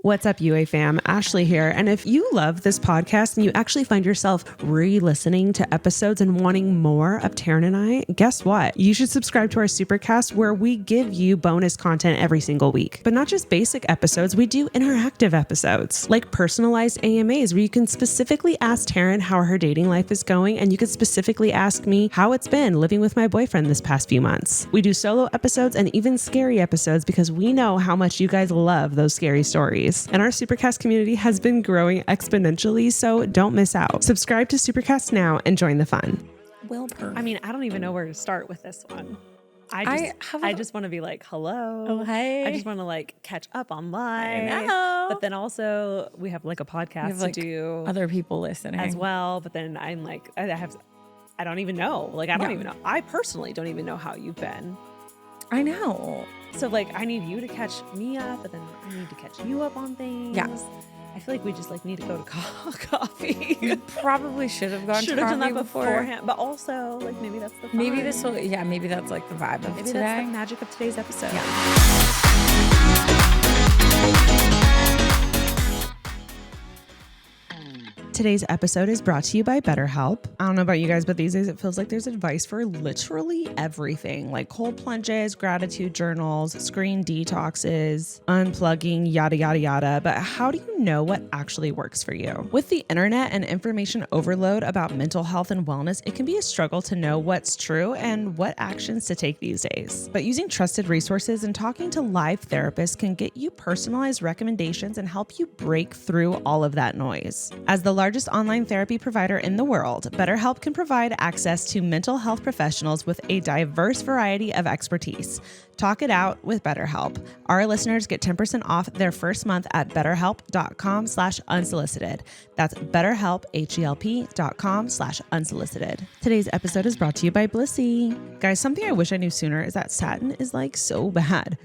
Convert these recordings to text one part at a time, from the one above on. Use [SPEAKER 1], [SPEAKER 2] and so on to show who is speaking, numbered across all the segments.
[SPEAKER 1] What's up, UA fam? Ashley here. And if you love this podcast and you actually find yourself re-listening to episodes and wanting more of Taryn and I, guess what? You should subscribe to our Supercast, where we give you bonus content every single week. But not just basic episodes, we do interactive episodes, like personalized AMAs, where you can specifically ask Taryn how her dating life is going, and you can specifically ask me how it's been living with my boyfriend this past few months. We do solo episodes and even scary episodes because we know how much you guys love those scary stories. And our Supercast community has been growing exponentially, so don't miss out. Subscribe to Supercast now and join the fun.
[SPEAKER 2] I mean, I don't even know where to start with this one. I just want to be like, hello.
[SPEAKER 3] Oh, hey.
[SPEAKER 2] I just want to like catch up on life.
[SPEAKER 3] I know.
[SPEAKER 2] But then also we have like a podcast to do
[SPEAKER 3] other people listening
[SPEAKER 2] as well. But then I'm like, I don't even know. Like, I don't even know. I personally don't even know how you've been.
[SPEAKER 3] I know.
[SPEAKER 2] So like, I need you to catch me up, but then I need to catch you up on things.
[SPEAKER 3] Yeah.
[SPEAKER 2] I feel like we just like need to go to coffee.
[SPEAKER 3] You probably should have gone to
[SPEAKER 2] Should have done
[SPEAKER 3] coffee
[SPEAKER 2] that
[SPEAKER 3] before.
[SPEAKER 2] beforehand, but also like maybe that's the fun.
[SPEAKER 3] Maybe that's like the vibe of
[SPEAKER 2] maybe
[SPEAKER 3] today.
[SPEAKER 2] that's the magic of today's episode.
[SPEAKER 1] Today's episode is brought to you by BetterHelp. I don't know about you guys, but these days it feels like there's advice for literally everything, like cold plunges, gratitude journals, screen detoxes, unplugging, yada, yada, yada. But how do you know what actually works for you? With the internet and information overload about mental health and wellness, it can be a struggle to know what's true and what actions to take these days. But using trusted resources and talking to live therapists can get you personalized recommendations and help you break through all of that noise. As the largest online therapy provider in the world, BetterHelp can provide access to mental health professionals with a diverse variety of expertise. Talk it out with BetterHelp. Our listeners get 10% off their first month at betterhelp.com/unsolicited. That's BetterHelp, HELP.com/unsolicited. Today's episode is brought to you by Blissy. Guys, something I wish I knew sooner is that satin is like so bad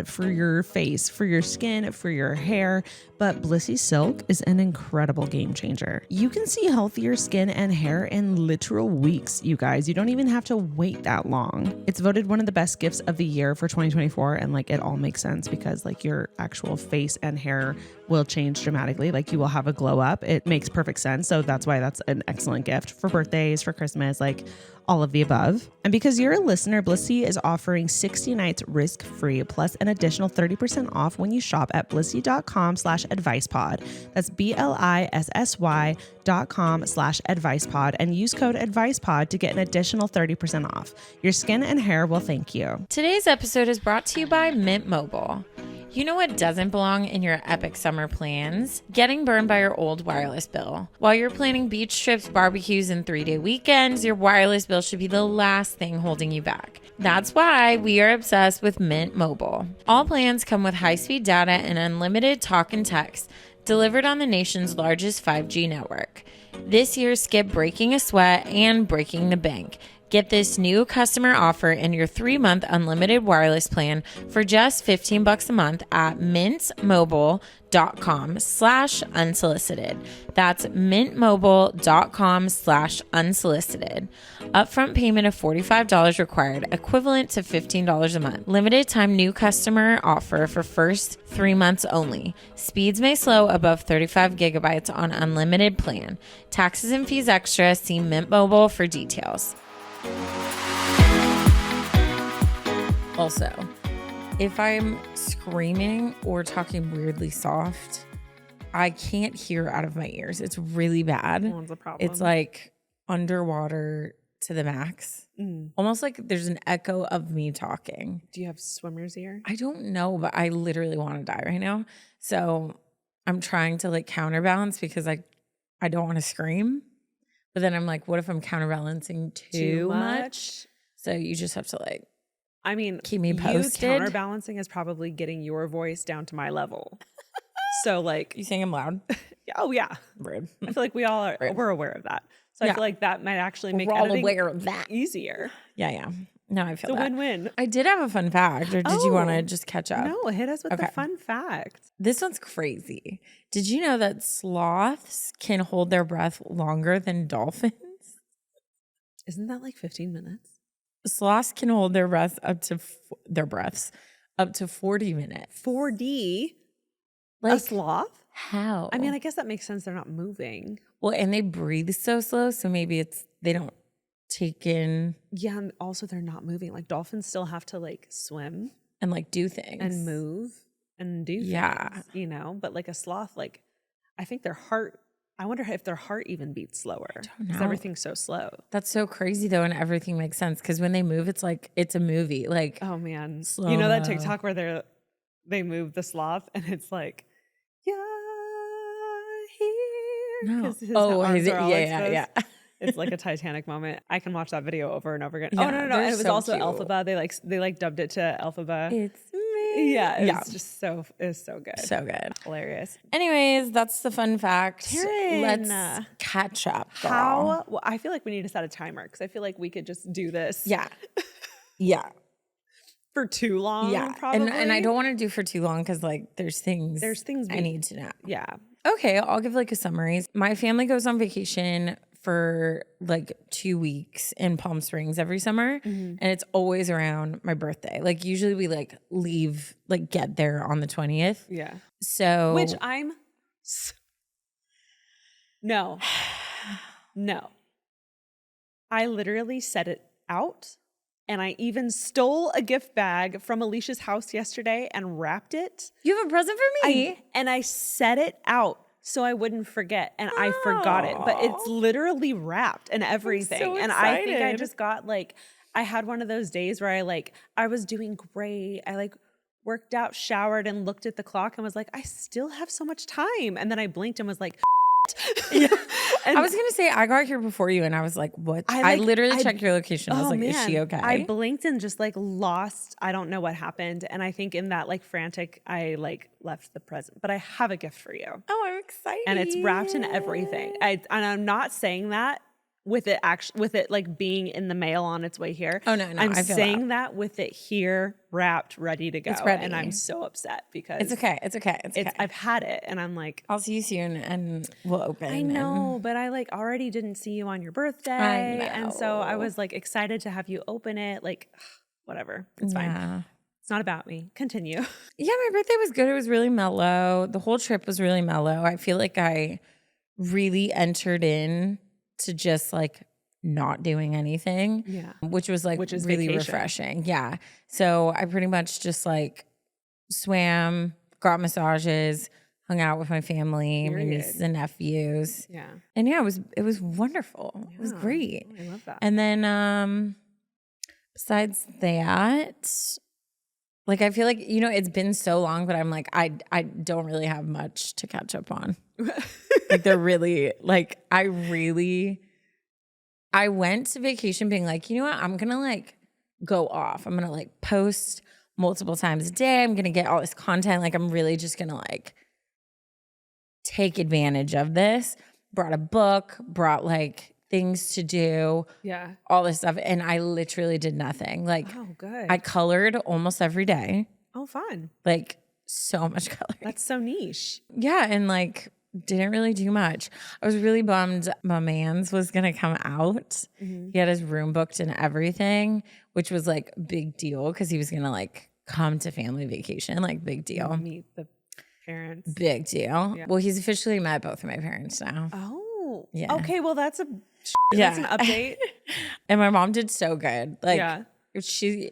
[SPEAKER 1] for your face, for your skin, for your hair. But Blissy Silk is an incredible game changer. You can see healthier skin and hair in literal weeks, you guys. You don't even have to wait that long. It's voted one of the best gifts of the year for 2024, and like it all makes sense because like your actual face and hair will change dramatically. Like you will have a glow up. It makes perfect sense. So that's why that's an excellent gift for birthdays, for Christmas, like all of the above. And because you're a listener, Blissy is offering 60 nights risk-free plus an additional 30% off when you shop at blissy.com/advicepod. That's BLISSY.com/advicepod and use code advicepod to get an additional 30% off. Your skin and hair will thank you.
[SPEAKER 3] Today's episode is brought to you by Mint Mobile. You know what doesn't belong in your epic summer plans? Getting burned by your old wireless bill. While you're planning beach trips, barbecues, and 3-day weekends, your wireless bill should be the last thing holding you back. That's why we are obsessed with Mint Mobile. All plans come with high-speed data and unlimited talk and text, delivered on the nation's largest 5G network. This year, skip breaking a sweat and breaking the bank. Get this new customer offer and your 3-month unlimited wireless plan for just $15 a month at mintmobile.com/unsolicited. That's mintmobile.com/unsolicited. Upfront payment of $45 required, equivalent to $15 a month. Limited time new customer offer for first 3 months only. Speeds may slow above 35 gigabytes on unlimited plan. Taxes and fees extra. See Mint Mobile for details. Also, if I'm screaming or talking weirdly soft, I can't hear out of my ears. It's really bad.
[SPEAKER 2] That's a problem.
[SPEAKER 3] It's like underwater to the max. Almost like there's an echo of me talking.
[SPEAKER 2] Do you have swimmer's ear?
[SPEAKER 3] I don't know, but I literally want to die right now. So I'm trying to like counterbalance because I don't want to scream. But then I'm like, what if I'm counterbalancing too much? So you just have to like,
[SPEAKER 2] I mean,
[SPEAKER 3] keep me posted.
[SPEAKER 2] You counterbalancing is probably getting your voice down to my level. So like,
[SPEAKER 3] you saying I'm loud?
[SPEAKER 2] Oh yeah.
[SPEAKER 3] Rude.
[SPEAKER 2] I feel like we all are. We're aware of that. So I feel like that might actually make
[SPEAKER 3] we're all
[SPEAKER 2] editing
[SPEAKER 3] aware of that
[SPEAKER 2] easier.
[SPEAKER 3] Yeah. No, I feel
[SPEAKER 2] it's a
[SPEAKER 3] that.
[SPEAKER 2] win-win.
[SPEAKER 3] I did have a fun fact, or did you want to just catch up?
[SPEAKER 2] No, hit us with the fun fact.
[SPEAKER 3] This one's crazy. Did you know that sloths can hold their breath longer than dolphins?
[SPEAKER 2] Isn't that like 15 minutes?
[SPEAKER 3] Sloths can hold their breaths up to 40 minutes.
[SPEAKER 2] 4D. A sloth?
[SPEAKER 3] How?
[SPEAKER 2] I mean, I guess that makes sense. They're not moving.
[SPEAKER 3] Well, and they breathe so slow, so maybe they don't take in.
[SPEAKER 2] Yeah, and also they're not moving. Like dolphins still have to like swim
[SPEAKER 3] and like do things
[SPEAKER 2] and move and do things, you know? But like a sloth, like I think their heart, I wonder if their heart even beats slower because everything's so slow.
[SPEAKER 3] That's so crazy though, and everything makes sense because when they move, it's like it's a movie. Like,
[SPEAKER 2] oh man,
[SPEAKER 3] slow-mo.
[SPEAKER 2] You know that TikTok where they move the sloth and it's like, yeah, here.
[SPEAKER 3] No.
[SPEAKER 2] His arms are all exposed.
[SPEAKER 3] Yeah.
[SPEAKER 2] It's like a Titanic moment. I can watch that video over and over again.
[SPEAKER 3] Yeah,
[SPEAKER 2] no. And it was
[SPEAKER 3] so
[SPEAKER 2] also
[SPEAKER 3] cute.
[SPEAKER 2] Elphaba. They like dubbed it to Elphaba.
[SPEAKER 3] It's me.
[SPEAKER 2] Yeah, it's just so good.
[SPEAKER 3] So good.
[SPEAKER 2] Hilarious.
[SPEAKER 3] Anyways, that's the fun fact.
[SPEAKER 2] Taryn,
[SPEAKER 3] let's catch up. Girl.
[SPEAKER 2] Well, I feel like we need to set a timer because I feel like we could just do this.
[SPEAKER 3] Yeah. Yeah.
[SPEAKER 2] For too long, probably.
[SPEAKER 3] And I don't want to do for too long because like there's things I need to know.
[SPEAKER 2] Yeah.
[SPEAKER 3] Okay, I'll give like a summary. My family goes on vacation for like 2 weeks in Palm Springs every summer, and it's always around my birthday. Like usually we like leave, like get there on the 20th.
[SPEAKER 2] Yeah.
[SPEAKER 3] So
[SPEAKER 2] which no. I literally set it out, and I even stole a gift bag from Alicia's house yesterday and wrapped it.
[SPEAKER 3] You have a present for me?
[SPEAKER 2] And I set it out so I wouldn't forget, and I forgot it. But it's literally wrapped and everything.
[SPEAKER 3] I'm so
[SPEAKER 2] and I think I
[SPEAKER 3] excited.
[SPEAKER 2] just got like, I had one of those days where I was doing great. I like worked out, showered, and looked at the clock and was like, I still have so much time. And then I blinked and was like,
[SPEAKER 3] Yeah.
[SPEAKER 2] And
[SPEAKER 3] I was gonna say I got here before you, and I was like, "What?" I literally checked your location. I was like, "Is she okay?"
[SPEAKER 2] I blinked and just like lost. I don't know what happened, and I think in that like frantic, I like left the present. But I have a gift for you.
[SPEAKER 3] Oh, I'm excited,
[SPEAKER 2] and it's wrapped in everything. And I'm not saying that with it like being in the mail on its way here.
[SPEAKER 3] Oh no,
[SPEAKER 2] I'm
[SPEAKER 3] I feel
[SPEAKER 2] saying that with it here, wrapped, ready to go.
[SPEAKER 3] It's ready.
[SPEAKER 2] And I'm so upset because
[SPEAKER 3] It's okay. It's okay.
[SPEAKER 2] I've had it, and I'm like,
[SPEAKER 3] I'll see you soon, and we'll open.
[SPEAKER 2] I know, but I like already didn't see you on your birthday, and so I was like excited to have you open it. Like, whatever, it's fine. It's not about me. Continue.
[SPEAKER 3] Yeah, my birthday was good. It was really mellow. The whole trip was really mellow. I feel like I really entered in to just like not doing anything.
[SPEAKER 2] Yeah.
[SPEAKER 3] Which was like
[SPEAKER 2] is
[SPEAKER 3] really
[SPEAKER 2] vacation.
[SPEAKER 3] refreshing. Yeah. So I pretty much just like swam, got massages, hung out with my family, my nieces and nephews.
[SPEAKER 2] Yeah.
[SPEAKER 3] And yeah, it was wonderful. It was great.
[SPEAKER 2] I love that.
[SPEAKER 3] And then besides that, like I feel like, you know, it's been so long, but I'm like, I don't really have much to catch up on. Like they're really like I went to vacation being like, you know what, I'm gonna like go off. I'm gonna like post multiple times a day. I'm gonna get all this content. Like I'm really just gonna like take advantage of this. Brought a book, brought like things to do, all this stuff. And I literally did nothing. Like
[SPEAKER 2] oh, good.
[SPEAKER 3] I colored almost every day.
[SPEAKER 2] Oh, fun.
[SPEAKER 3] Like so much coloring.
[SPEAKER 2] That's so niche.
[SPEAKER 3] Yeah, and like didn't really do much. I was really bummed my man's was gonna come out. He had his room booked and everything, which was like big deal because he was gonna like come to family vacation, like big deal.
[SPEAKER 2] Meet the parents.
[SPEAKER 3] Big deal. Yeah. Well, he's officially met both of my parents now.
[SPEAKER 2] Oh.
[SPEAKER 3] Yeah.
[SPEAKER 2] Okay, well that's an update.
[SPEAKER 3] And my mom did so good. Like she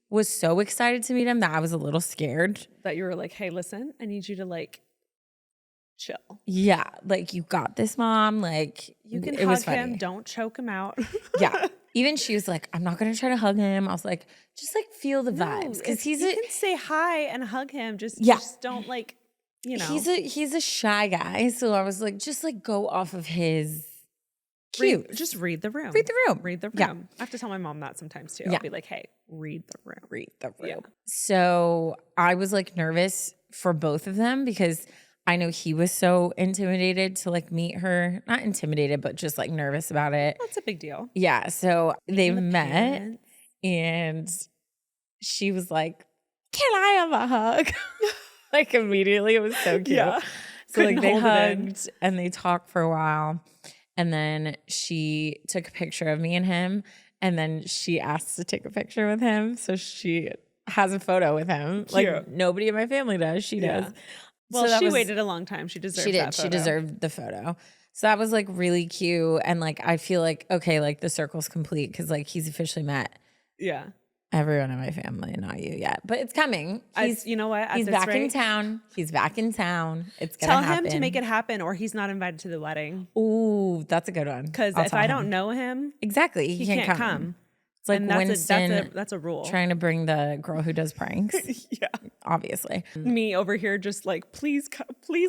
[SPEAKER 3] was so excited to meet him that I was a little scared.
[SPEAKER 2] That you were like, hey, listen, I need you to like chill.
[SPEAKER 3] Yeah, like you got this, Mom. Like
[SPEAKER 2] you can hug him, don't choke him out.
[SPEAKER 3] Yeah. Even she was like, I'm not gonna try to hug him. I was like, just like feel the vibes. Because
[SPEAKER 2] you can say hi and hug him. Just don't like, you know.
[SPEAKER 3] He's a shy guy. So I was like, just like go off of his cute.
[SPEAKER 2] Just read the room.
[SPEAKER 3] Read the room.
[SPEAKER 2] Read the room.
[SPEAKER 3] Yeah.
[SPEAKER 2] I have to tell my mom that sometimes too.
[SPEAKER 3] Yeah.
[SPEAKER 2] I'll be like, hey, read the room.
[SPEAKER 3] Read the room.
[SPEAKER 2] Yeah.
[SPEAKER 3] So I was like nervous for both of them because I know he was so intimidated to like meet her. Not intimidated, but just like nervous about it.
[SPEAKER 2] That's a big deal.
[SPEAKER 3] Yeah. So they met
[SPEAKER 2] parents.
[SPEAKER 3] and she was like, can I have a hug? Like immediately. It was so cute.
[SPEAKER 2] Yeah.
[SPEAKER 3] So like they
[SPEAKER 2] hold it in.
[SPEAKER 3] hugged and they talked for a while. And then she took a picture of me and him. And then she asked to take a picture with him. So she has a photo with him. Like
[SPEAKER 2] Cute.
[SPEAKER 3] nobody in my family does. She does.
[SPEAKER 2] Well,
[SPEAKER 3] So
[SPEAKER 2] she waited a long time. She deserved that photo.
[SPEAKER 3] She deserved the photo. So that was like really cute. And like, I feel like, okay, like the circle's complete because like he's officially met everyone in my family, not you yet. But it's coming.
[SPEAKER 2] You know what?
[SPEAKER 3] He's back in town. He's back in town. It's going to happen.
[SPEAKER 2] Tell him to make it happen or he's not invited to the wedding.
[SPEAKER 3] Ooh, that's a good one.
[SPEAKER 2] Because if I don't know him.
[SPEAKER 3] Exactly. He can't come. It's like Winston
[SPEAKER 2] that's a rule.
[SPEAKER 3] Trying to bring the girl who does pranks.
[SPEAKER 2] Yeah.
[SPEAKER 3] Obviously.
[SPEAKER 2] Me over here just like, please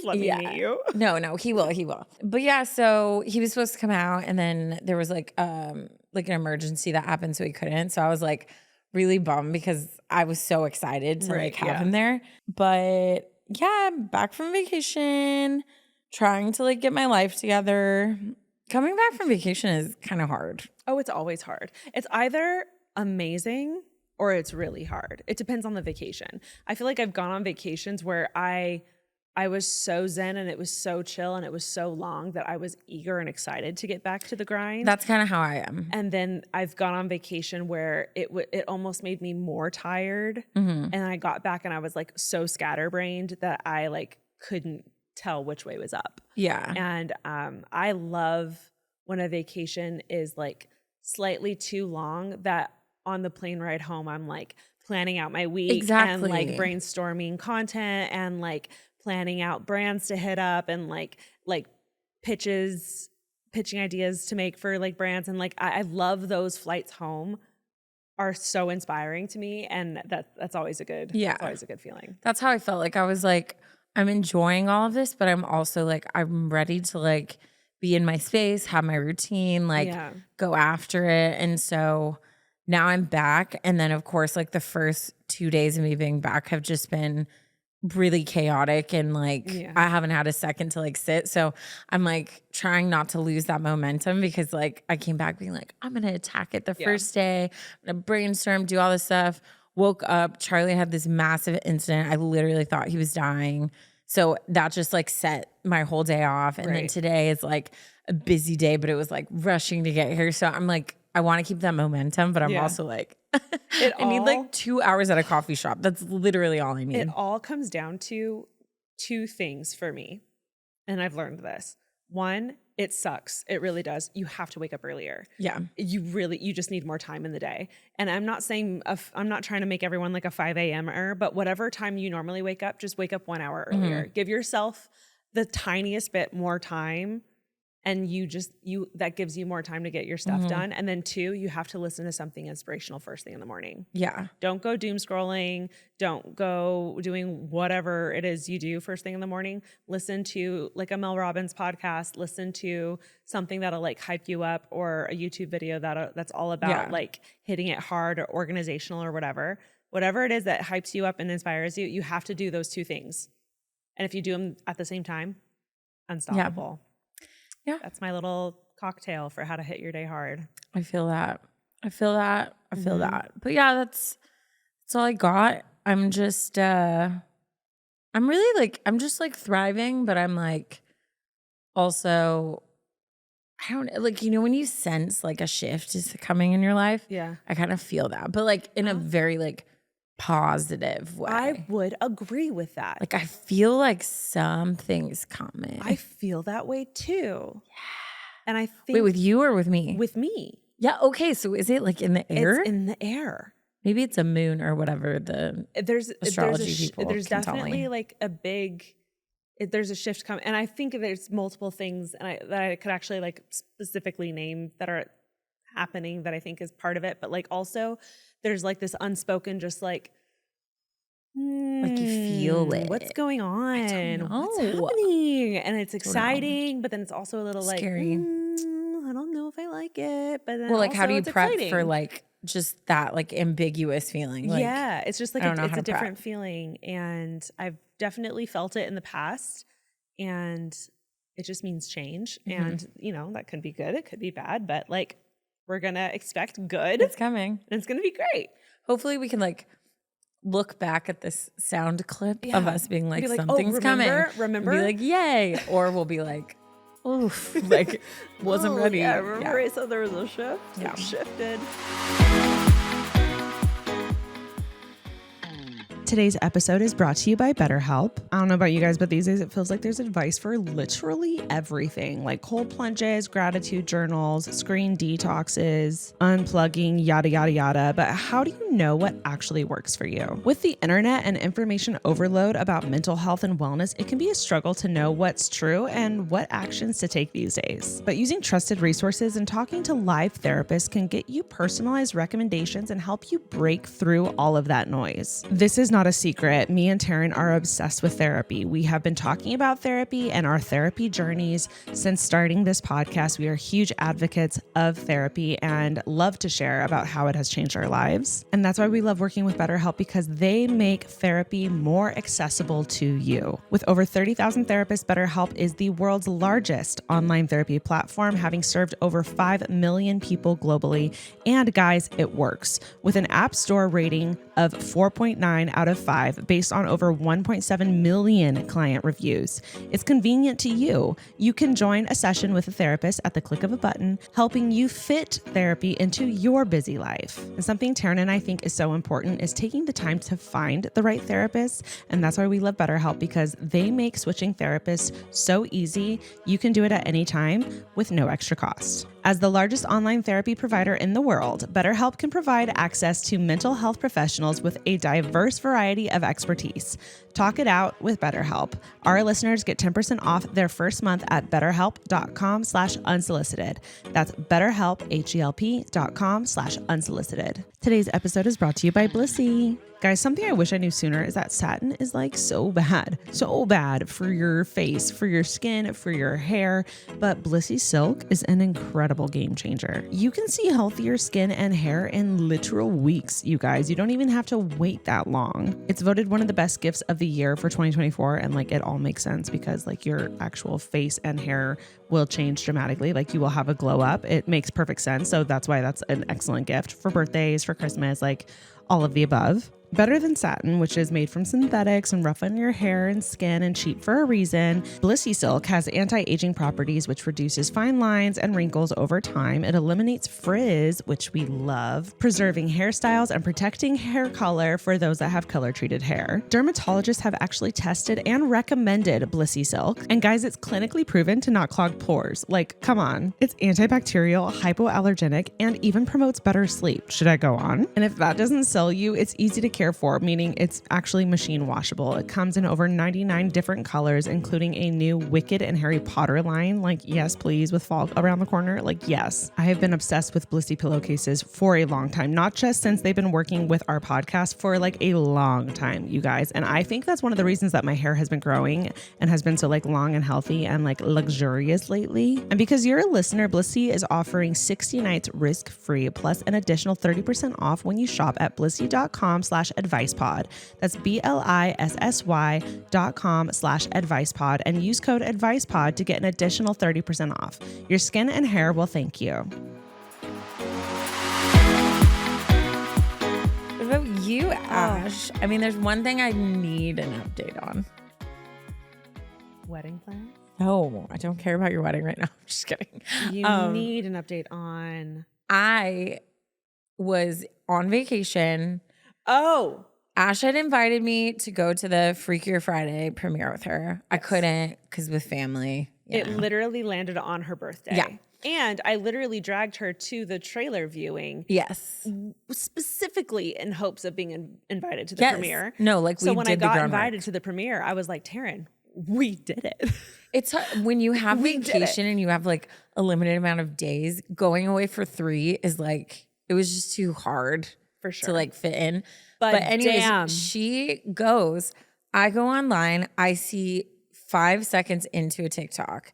[SPEAKER 2] let me meet you.
[SPEAKER 3] No, he will. But yeah, so he was supposed to come out and then there was like an emergency that happened so he couldn't. So I was like really bummed because I was so excited to like have him there. But yeah, I'm back from vacation, trying to like get my life together. Coming back from vacation is kind of hard.
[SPEAKER 2] Oh, it's always hard. It's either amazing or it's really hard. It depends on the vacation. I feel like I've gone on vacations where I was so zen and it was so chill and it was so long that I was eager and excited to get back to the grind.
[SPEAKER 3] That's kind of how I am.
[SPEAKER 2] And then I've gone on vacation where it almost made me more tired. And I got back and I was like so scatterbrained that I like couldn't tell which way was up.
[SPEAKER 3] Yeah.
[SPEAKER 2] And I love when a vacation is like slightly too long that on the plane ride home, I'm like planning out my week and like brainstorming content and like planning out brands to hit up and like pitching ideas to make for like brands. And like, I love those flights home are so inspiring to me. And that's always a good, feeling.
[SPEAKER 3] That's how I felt. Like I was like, I'm enjoying all of this, but I'm also like, I'm ready to like be in my space, have my routine, like go after it. And so now I'm back. And then of course, like the first 2 days of me being back have just been really chaotic and like I haven't had a second to like sit. So I'm like trying not to lose that momentum because like I came back being like, I'm going to attack it the first day. I'm going to brainstorm, do all this stuff. Woke up, Charlie had this massive incident. I literally thought he was dying. So that just like set my whole day off. And then today is like a busy day, but it was like rushing to get here. So I'm like, I want to keep that momentum, but I'm also like, I need like 2 hours at a coffee shop. That's literally all I need.
[SPEAKER 2] It all comes down to two things for me. And I've learned this. One, it sucks. It really does. You have to wake up earlier.
[SPEAKER 3] Yeah.
[SPEAKER 2] You just need more time in the day. And I'm not saying, I'm not trying to make everyone like a 5 a.m.er, but whatever time you normally wake up, just wake up 1 hour earlier. Give yourself the tiniest bit more time. And that gives you more time to get your stuff done. And then two, you have to listen to something inspirational first thing in the morning.
[SPEAKER 3] Yeah.
[SPEAKER 2] Don't go doom scrolling. Don't go doing whatever it is you do first thing in the morning. Listen to like a Mel Robbins podcast. Listen to something that'll like hype you up, or a YouTube video that's all about like hitting it hard or organizational or whatever. Whatever it is that hypes you up and inspires you, you have to do those two things. And if you do them at the same time, unstoppable. Yeah. That's my little cocktail for how to hit your day hard.
[SPEAKER 3] I feel that. But yeah, that's all I got. I'm just I'm really like, I'm just like thriving, but I'm like also, I don't like, you know, when you sense like a shift is coming in your life.
[SPEAKER 2] Yeah.
[SPEAKER 3] I kind of feel that, but like in a very like positive way.
[SPEAKER 2] I would agree with that.
[SPEAKER 3] Like I feel like something's coming.
[SPEAKER 2] I feel that way too. Yeah. And I think
[SPEAKER 3] Wait, with you or with me?
[SPEAKER 2] With me.
[SPEAKER 3] Yeah, okay. So is it like in the air?
[SPEAKER 2] It's in the air.
[SPEAKER 3] Maybe it's a moon or whatever the astrology people
[SPEAKER 2] there's
[SPEAKER 3] can tell
[SPEAKER 2] definitely
[SPEAKER 3] me.
[SPEAKER 2] Like a big there's a shift coming, and I think there's multiple things that I could actually like specifically name that are happening that I think is part of it, but like also there's like this unspoken just like
[SPEAKER 3] like you feel it.
[SPEAKER 2] What's going on?
[SPEAKER 3] I don't know.
[SPEAKER 2] What's happening? And it's exciting, but then it's also a little
[SPEAKER 3] scary.
[SPEAKER 2] Like I don't know if I like it. But then
[SPEAKER 3] well, like how do you prep
[SPEAKER 2] exciting
[SPEAKER 3] for like just that like ambiguous feeling? Like,
[SPEAKER 2] yeah, it's just like it's a different feeling, and I've definitely felt it in the past, and it just means change. And you know, that could be good, it could be bad, but like we're gonna expect good.
[SPEAKER 3] It's coming,
[SPEAKER 2] and it's gonna be great.
[SPEAKER 3] Hopefully, we can like look back at this sound clip of us being like, something's coming.
[SPEAKER 2] Remember?
[SPEAKER 3] Be like, yay, or we'll be like, oof, like wasn't ready.
[SPEAKER 2] Yeah, remember I said there was a shift?
[SPEAKER 3] Yeah.
[SPEAKER 2] It shifted.
[SPEAKER 1] Today's episode is brought to you by BetterHelp. I don't know about you guys, but these days it feels like there's advice for literally everything, like cold plunges, gratitude journals, screen detoxes, unplugging, yada, yada, yada. But how do you know what actually works for you? With the internet and information overload about mental health and wellness, it can be a struggle to know what's true and what actions to take these days. But using trusted resources and talking to live therapists can get you personalized recommendations and help you break through all of that noise. This is not a secret. Me and Taryn are obsessed with therapy. We have been talking about therapy and our therapy journeys since starting this podcast. We are huge advocates of therapy and love to share about how it has changed our lives. And that's why we love working with BetterHelp, because they make therapy more accessible to you. With over 30,000 therapists, BetterHelp is the world's largest online therapy platform, having served over 5 million people globally. And guys, it works. With an App Store rating of 4.9 out of 5 based on over 1.7 million client reviews. It's convenient to you. You can join a session with a therapist at the click of a button, helping you fit therapy into your busy life. And something Taryn and I think is so important is taking the time to find the right therapist. And that's why we love BetterHelp, because they make switching therapists so easy. You can do it at any time with no extra cost. As the largest online therapy provider in the world, BetterHelp can provide access to mental health professionals with a diverse variety of expertise. Talk it out with BetterHelp. Our listeners get 10% off their first month at betterhelp.com/unsolicited. That's BetterHelp, HELP.com/unsolicited. Today's episode is brought to you by Blissy. Guys, something I wish I knew sooner is that satin is like so bad for your face, for your skin, for your hair. But Blissy Silk is an incredible game changer. You can see healthier skin and hair in literal weeks, you guys. You don't even have to wait that long. It's voted one of the best gifts of the year for 2024. And like, it all makes sense because like your actual face and hair will change dramatically. Like, you will have a glow up. It makes perfect sense. So that's why that's an excellent gift for birthdays, for Christmas, like all of the above. Better than satin, which is made from synthetics and rough on your hair and skin and cheap for a reason, Blissy Silk has anti-aging properties, which reduces fine lines and wrinkles over time. It eliminates frizz, which we love, preserving hairstyles and protecting hair color for those that have color-treated hair. Dermatologists have actually tested and recommended Blissy Silk. And guys, it's clinically proven to not clog pores. Like, come on. It's antibacterial, hypoallergenic, and even promotes better sleep. Should I go on? And if that doesn't sell you, it's easy to care for, meaning it's actually machine washable. It comes in over 99 different colors, including a new Wicked and Harry Potter line. Like, yes, please, with fall around the corner. Like, yes. I have been obsessed with Blissy pillowcases for a long time, not just since they've been working with our podcast, for like a long time, you guys. And I think that's one of the reasons that my hair has been growing and has been so like long and healthy and like luxurious lately. And because you're a listener, Blissy is offering 60 nights risk-free plus an additional 30% off when you shop at blissy.com/advicepod. That's BLISSY.com/advicepod and use code advicepod to get an additional 30% off. Your skin and hair will thank you.
[SPEAKER 3] What about you, Ash? I mean, there's one thing I need an update on.
[SPEAKER 2] Wedding plans?
[SPEAKER 3] No, I don't care about your wedding right now. I'm just kidding.
[SPEAKER 2] You need an update on...
[SPEAKER 3] I was on vacation.
[SPEAKER 2] Oh,
[SPEAKER 3] Ash had invited me to go to the Freakier Friday premiere with her. I couldn't because with family.
[SPEAKER 2] It literally landed on her birthday.
[SPEAKER 3] Yeah.
[SPEAKER 2] And I literally dragged her to the trailer viewing.
[SPEAKER 3] Yes.
[SPEAKER 2] Specifically in hopes of being invited to the premiere.
[SPEAKER 3] No, like
[SPEAKER 2] so
[SPEAKER 3] we
[SPEAKER 2] when
[SPEAKER 3] did
[SPEAKER 2] I
[SPEAKER 3] the
[SPEAKER 2] got
[SPEAKER 3] groundwork.
[SPEAKER 2] invited to the premiere, I was like, Taryn, we did it.
[SPEAKER 3] It's when you have
[SPEAKER 2] We did
[SPEAKER 3] vacation and you have like a limited amount of days, going away for 3 is like, it was just too hard
[SPEAKER 2] For sure.
[SPEAKER 3] to like fit in.
[SPEAKER 2] But
[SPEAKER 3] anyways,
[SPEAKER 2] damn.
[SPEAKER 3] she goes, I go online, I see 5 seconds into a TikTok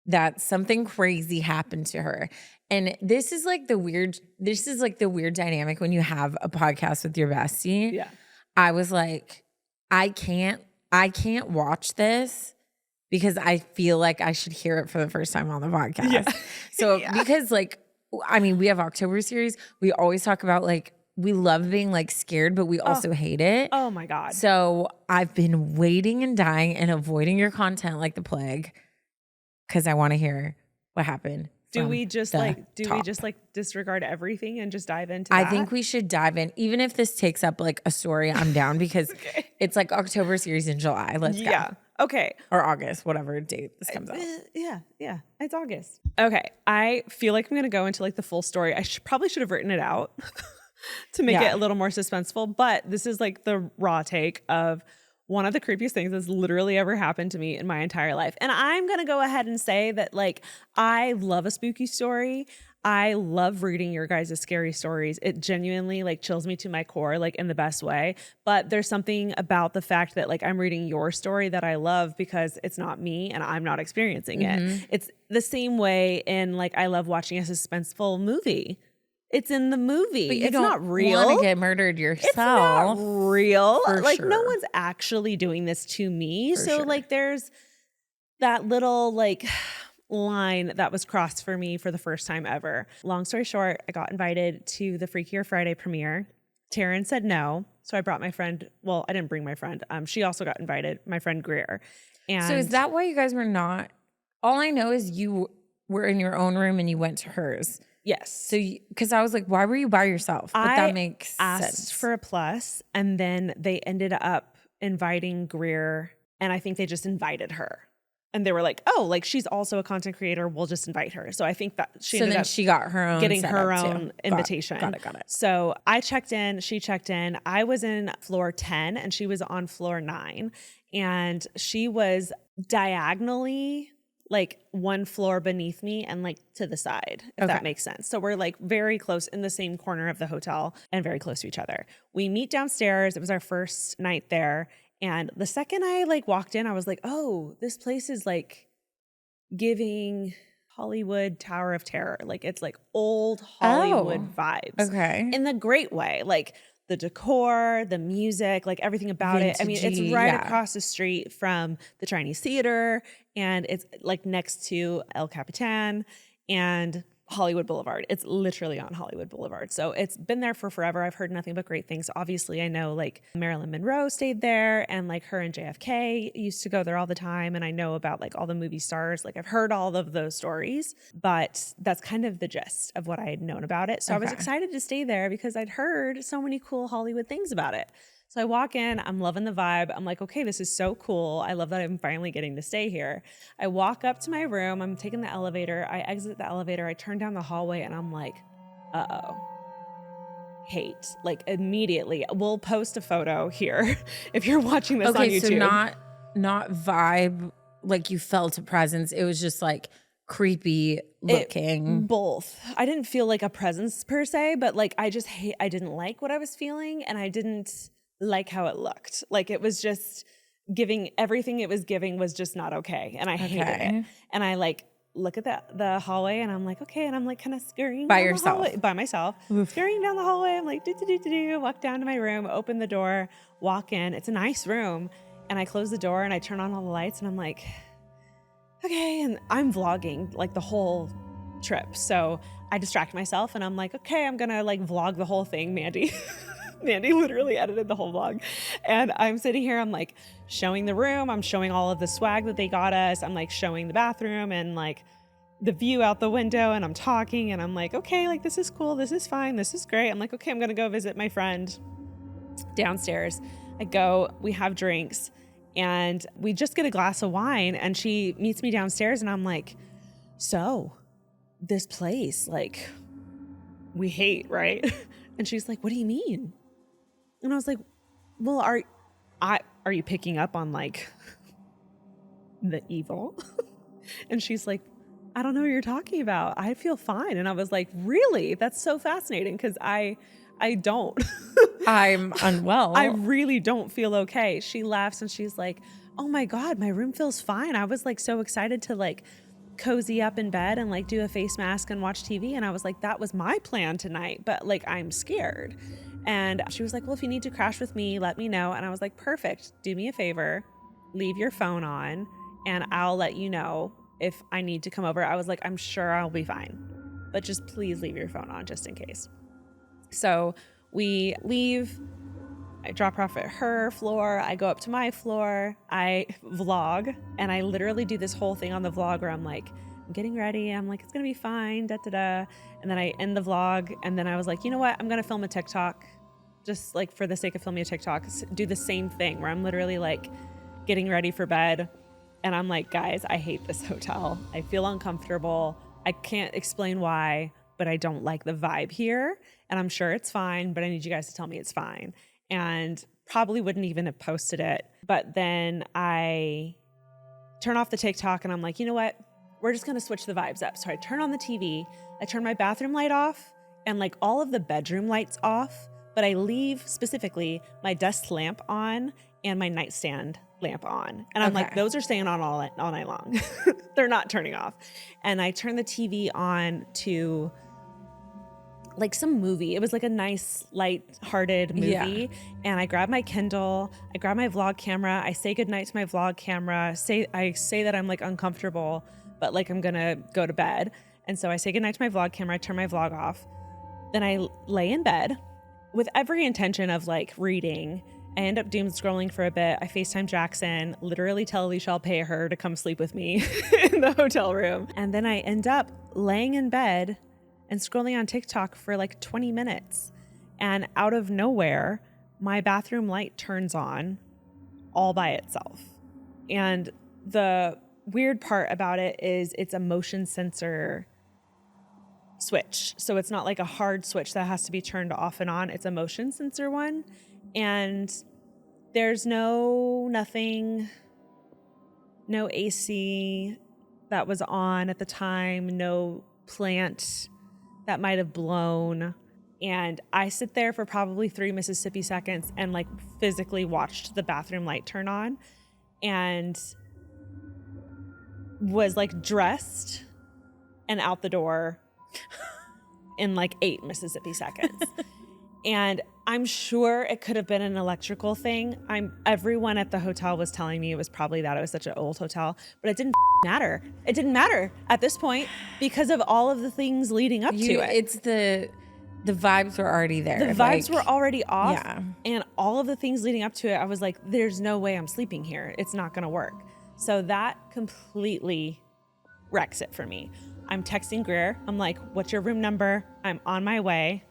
[SPEAKER 3] that something crazy happened to her. And this is like the weird dynamic when you have a podcast with your bestie.
[SPEAKER 2] Yeah.
[SPEAKER 3] I was like, I can't watch this because I feel like I should hear it for the first time on the podcast. Yeah. So because like, I mean, we have October series. We always talk about like, we love being like scared, but we also hate it.
[SPEAKER 2] Oh my God.
[SPEAKER 3] So I've been waiting and dying and avoiding your content like the plague because I want to hear what happened
[SPEAKER 2] Do
[SPEAKER 3] from
[SPEAKER 2] we just
[SPEAKER 3] the top.
[SPEAKER 2] disregard everything and just dive into
[SPEAKER 3] I
[SPEAKER 2] that?
[SPEAKER 3] think we should dive in. Even if this takes up like a story, I'm down because it's like October series in July. Let's go.
[SPEAKER 2] Yeah. Okay.
[SPEAKER 3] Or August, whatever date this comes out.
[SPEAKER 2] Yeah. It's August. Okay. I feel like I'm going to go into like the full story. I probably should have written it out to make it a little more suspenseful, but this is like the raw take of one of the creepiest things that's literally ever happened to me in my entire life. And I'm going to go ahead and say that like, I love a spooky story. I love reading your guys' scary stories. It genuinely like chills me to my core, like in the best way. But there's something about the fact that like I'm reading your story that I love because it's not me and I'm not experiencing it. It's the same way in like, I love watching a suspenseful movie. It's in the movie.
[SPEAKER 3] But
[SPEAKER 2] it's not real.
[SPEAKER 3] Want to get murdered yourself.
[SPEAKER 2] It's not real. Like
[SPEAKER 3] sure.
[SPEAKER 2] no one's actually doing this to me.
[SPEAKER 3] For
[SPEAKER 2] so
[SPEAKER 3] sure.
[SPEAKER 2] like there's that little like line that was crossed for me for the first time ever. Long story short, I got invited to the Freakier Friday premiere. Taryn said no. So I brought my friend. Well, I didn't bring my friend. She also got invited, my friend Greer. And
[SPEAKER 3] So is that why you guys were not? All I know is you were in your own room and you went to hers.
[SPEAKER 2] yes.
[SPEAKER 3] So, because I was like, why were you by yourself? But that makes
[SPEAKER 2] asked
[SPEAKER 3] sense.
[SPEAKER 2] for a plus, and then they ended up inviting Greer, and I think they just invited her. And they were like, oh, like she's also a content creator. We'll just invite her. So I think that she ended up
[SPEAKER 3] she got her own
[SPEAKER 2] getting her
[SPEAKER 3] setup,
[SPEAKER 2] own
[SPEAKER 3] too.
[SPEAKER 2] invitation.
[SPEAKER 3] Got it.
[SPEAKER 2] So I checked in, she checked in. I was in floor 10 and she was on floor 9. And she was diagonally like one floor beneath me and like to the side, if that makes sense. So we're like very close in the same corner of the hotel and very close to each other. We meet downstairs. It was our first night there. And the second I like walked in, I was like, oh, this place is like giving Hollywood Tower of Terror. Like it's like old Hollywood vibes.
[SPEAKER 3] Okay.
[SPEAKER 2] In the great way. Like the decor, the music, like everything about it. I mean, it's right across the street from the Chinese Theater, and it's like next to El Capitan and Hollywood Boulevard. It's literally on Hollywood Boulevard. So it's been there for forever. I've heard nothing but great things. Obviously, I know like Marilyn Monroe stayed there, and like her and JFK used to go there all the time. And I know about like all the movie stars. Like I've heard all of those stories, but that's kind of the gist of what I had known about it. So I was excited to stay there because I'd heard so many cool Hollywood things about it. So I walk in, I'm loving the vibe. I'm like, okay, this is so cool. I love that I'm finally getting to stay here. I walk up to my room. I'm taking the elevator. I exit the elevator. I turn down the hallway and I'm like, uh-oh. Hate. Like immediately. We'll post a photo here if you're watching this on YouTube.
[SPEAKER 3] So not vibe, like you felt a presence. It was just like creepy looking.
[SPEAKER 2] Both. I didn't feel like a presence per se, but like I didn't like what I was feeling, and I didn't like how it looked. Like it was just giving, everything it was giving was just not okay. And I hated it. And I like look at the hallway and I'm like, okay. And I'm like kind of scurrying
[SPEAKER 3] by
[SPEAKER 2] down
[SPEAKER 3] yourself,
[SPEAKER 2] the hallway, by myself, scurrying down the hallway. I'm like, walk down to my room, open the door, walk in. It's a nice room. And I close the door and I turn on all the lights and I'm like, okay. And I'm vlogging like the whole trip. So I distract myself and I'm like, okay, I'm going to like vlog the whole thing, Mandy. Mandy literally edited the whole vlog. And I'm sitting here, I'm like showing the room. I'm showing all of the swag that they got us. I'm like showing the bathroom and like the view out the window, and I'm talking and I'm like, okay, like this is cool. This is fine. This is great. I'm like, okay, I'm going to go visit my friend downstairs. I go, we have drinks and we just get a glass of wine, and she meets me downstairs and I'm like, so this place, like we hate, right? And she's like, what do you mean? And I was like, well, are you picking up on like the evil? And she's like, I don't know what you're talking about. I feel fine. And I was like, really? That's so fascinating, because I don't.
[SPEAKER 3] I'm unwell.
[SPEAKER 2] I really don't feel okay. She laughs and she's like, oh my God, my room feels fine. I was like so excited to like cozy up in bed and like do a face mask and watch TV. And I was like, that was my plan tonight, but like I'm scared. And she was like, well, if you need to crash with me, let me know. And I was like, perfect. Do me a favor, leave your phone on and I'll let you know if I need to come over. I was like, I'm sure I'll be fine, but just please leave your phone on just in case. So we leave. I drop her off at her floor. I go up to my floor. I vlog, and I literally do this whole thing on the vlog where I'm like, I'm getting ready. I'm like, it's going to be fine, da, da, da. And then I end the vlog. And then I was like, you know what? I'm going to film a TikTok just like for the sake of filming a TikTok, do the same thing where I'm literally like getting ready for bed. And I'm like, guys, I hate this hotel. I feel uncomfortable. I can't explain why, but I don't like the vibe here. And I'm sure it's fine, but I need you guys to tell me it's fine. And probably wouldn't even have posted it. But then I turn off the TikTok and I'm like, you know what? We're just going to switch the vibes up. So I turn on the TV, I turn my bathroom light off and like all of the bedroom lights off, but I leave specifically my desk lamp on and my nightstand lamp on. And I'm like, those are staying on all night long. They're not turning off. And I turn the TV on to like some movie. It was like a nice light-hearted movie. Yeah. And I grab my Kindle, I grab my vlog camera, I say goodnight to my vlog camera, I say that I'm like uncomfortable, but like I'm gonna go to bed. And so I say goodnight to my vlog camera, I turn my vlog off. Then I lay in bed with every intention of like reading. I end up doom scrolling for a bit. I FaceTime Jackson, literally tell Alicia I'll pay her to come sleep with me in the hotel room. And then I end up laying in bed and scrolling on TikTok for like 20 minutes. And out of nowhere, my bathroom light turns on all by itself. And the weird part about it is it's a motion sensor switch. So it's not like a hard switch that has to be turned off and on. It's a motion sensor one. And there's no AC that was on at the time, no plant that might have blown. And I sit there for probably 3 Mississippi seconds and like physically watched the bathroom light turn on and was like dressed and out the door in like 8 Mississippi seconds. And I'm sure it could have been an electrical thing. Everyone at the hotel was telling me it was probably that. It was such an old hotel, but it didn't matter. It didn't matter at this point because of all of the things leading up to it.
[SPEAKER 3] It's the vibes were already there.
[SPEAKER 2] The vibes were already off. Yeah. And all of the things leading up to it, I was like, there's no way I'm sleeping here. It's not going to work. So that completely wrecks it for me. I'm texting Greer. I'm like, what's your room number? I'm on my way.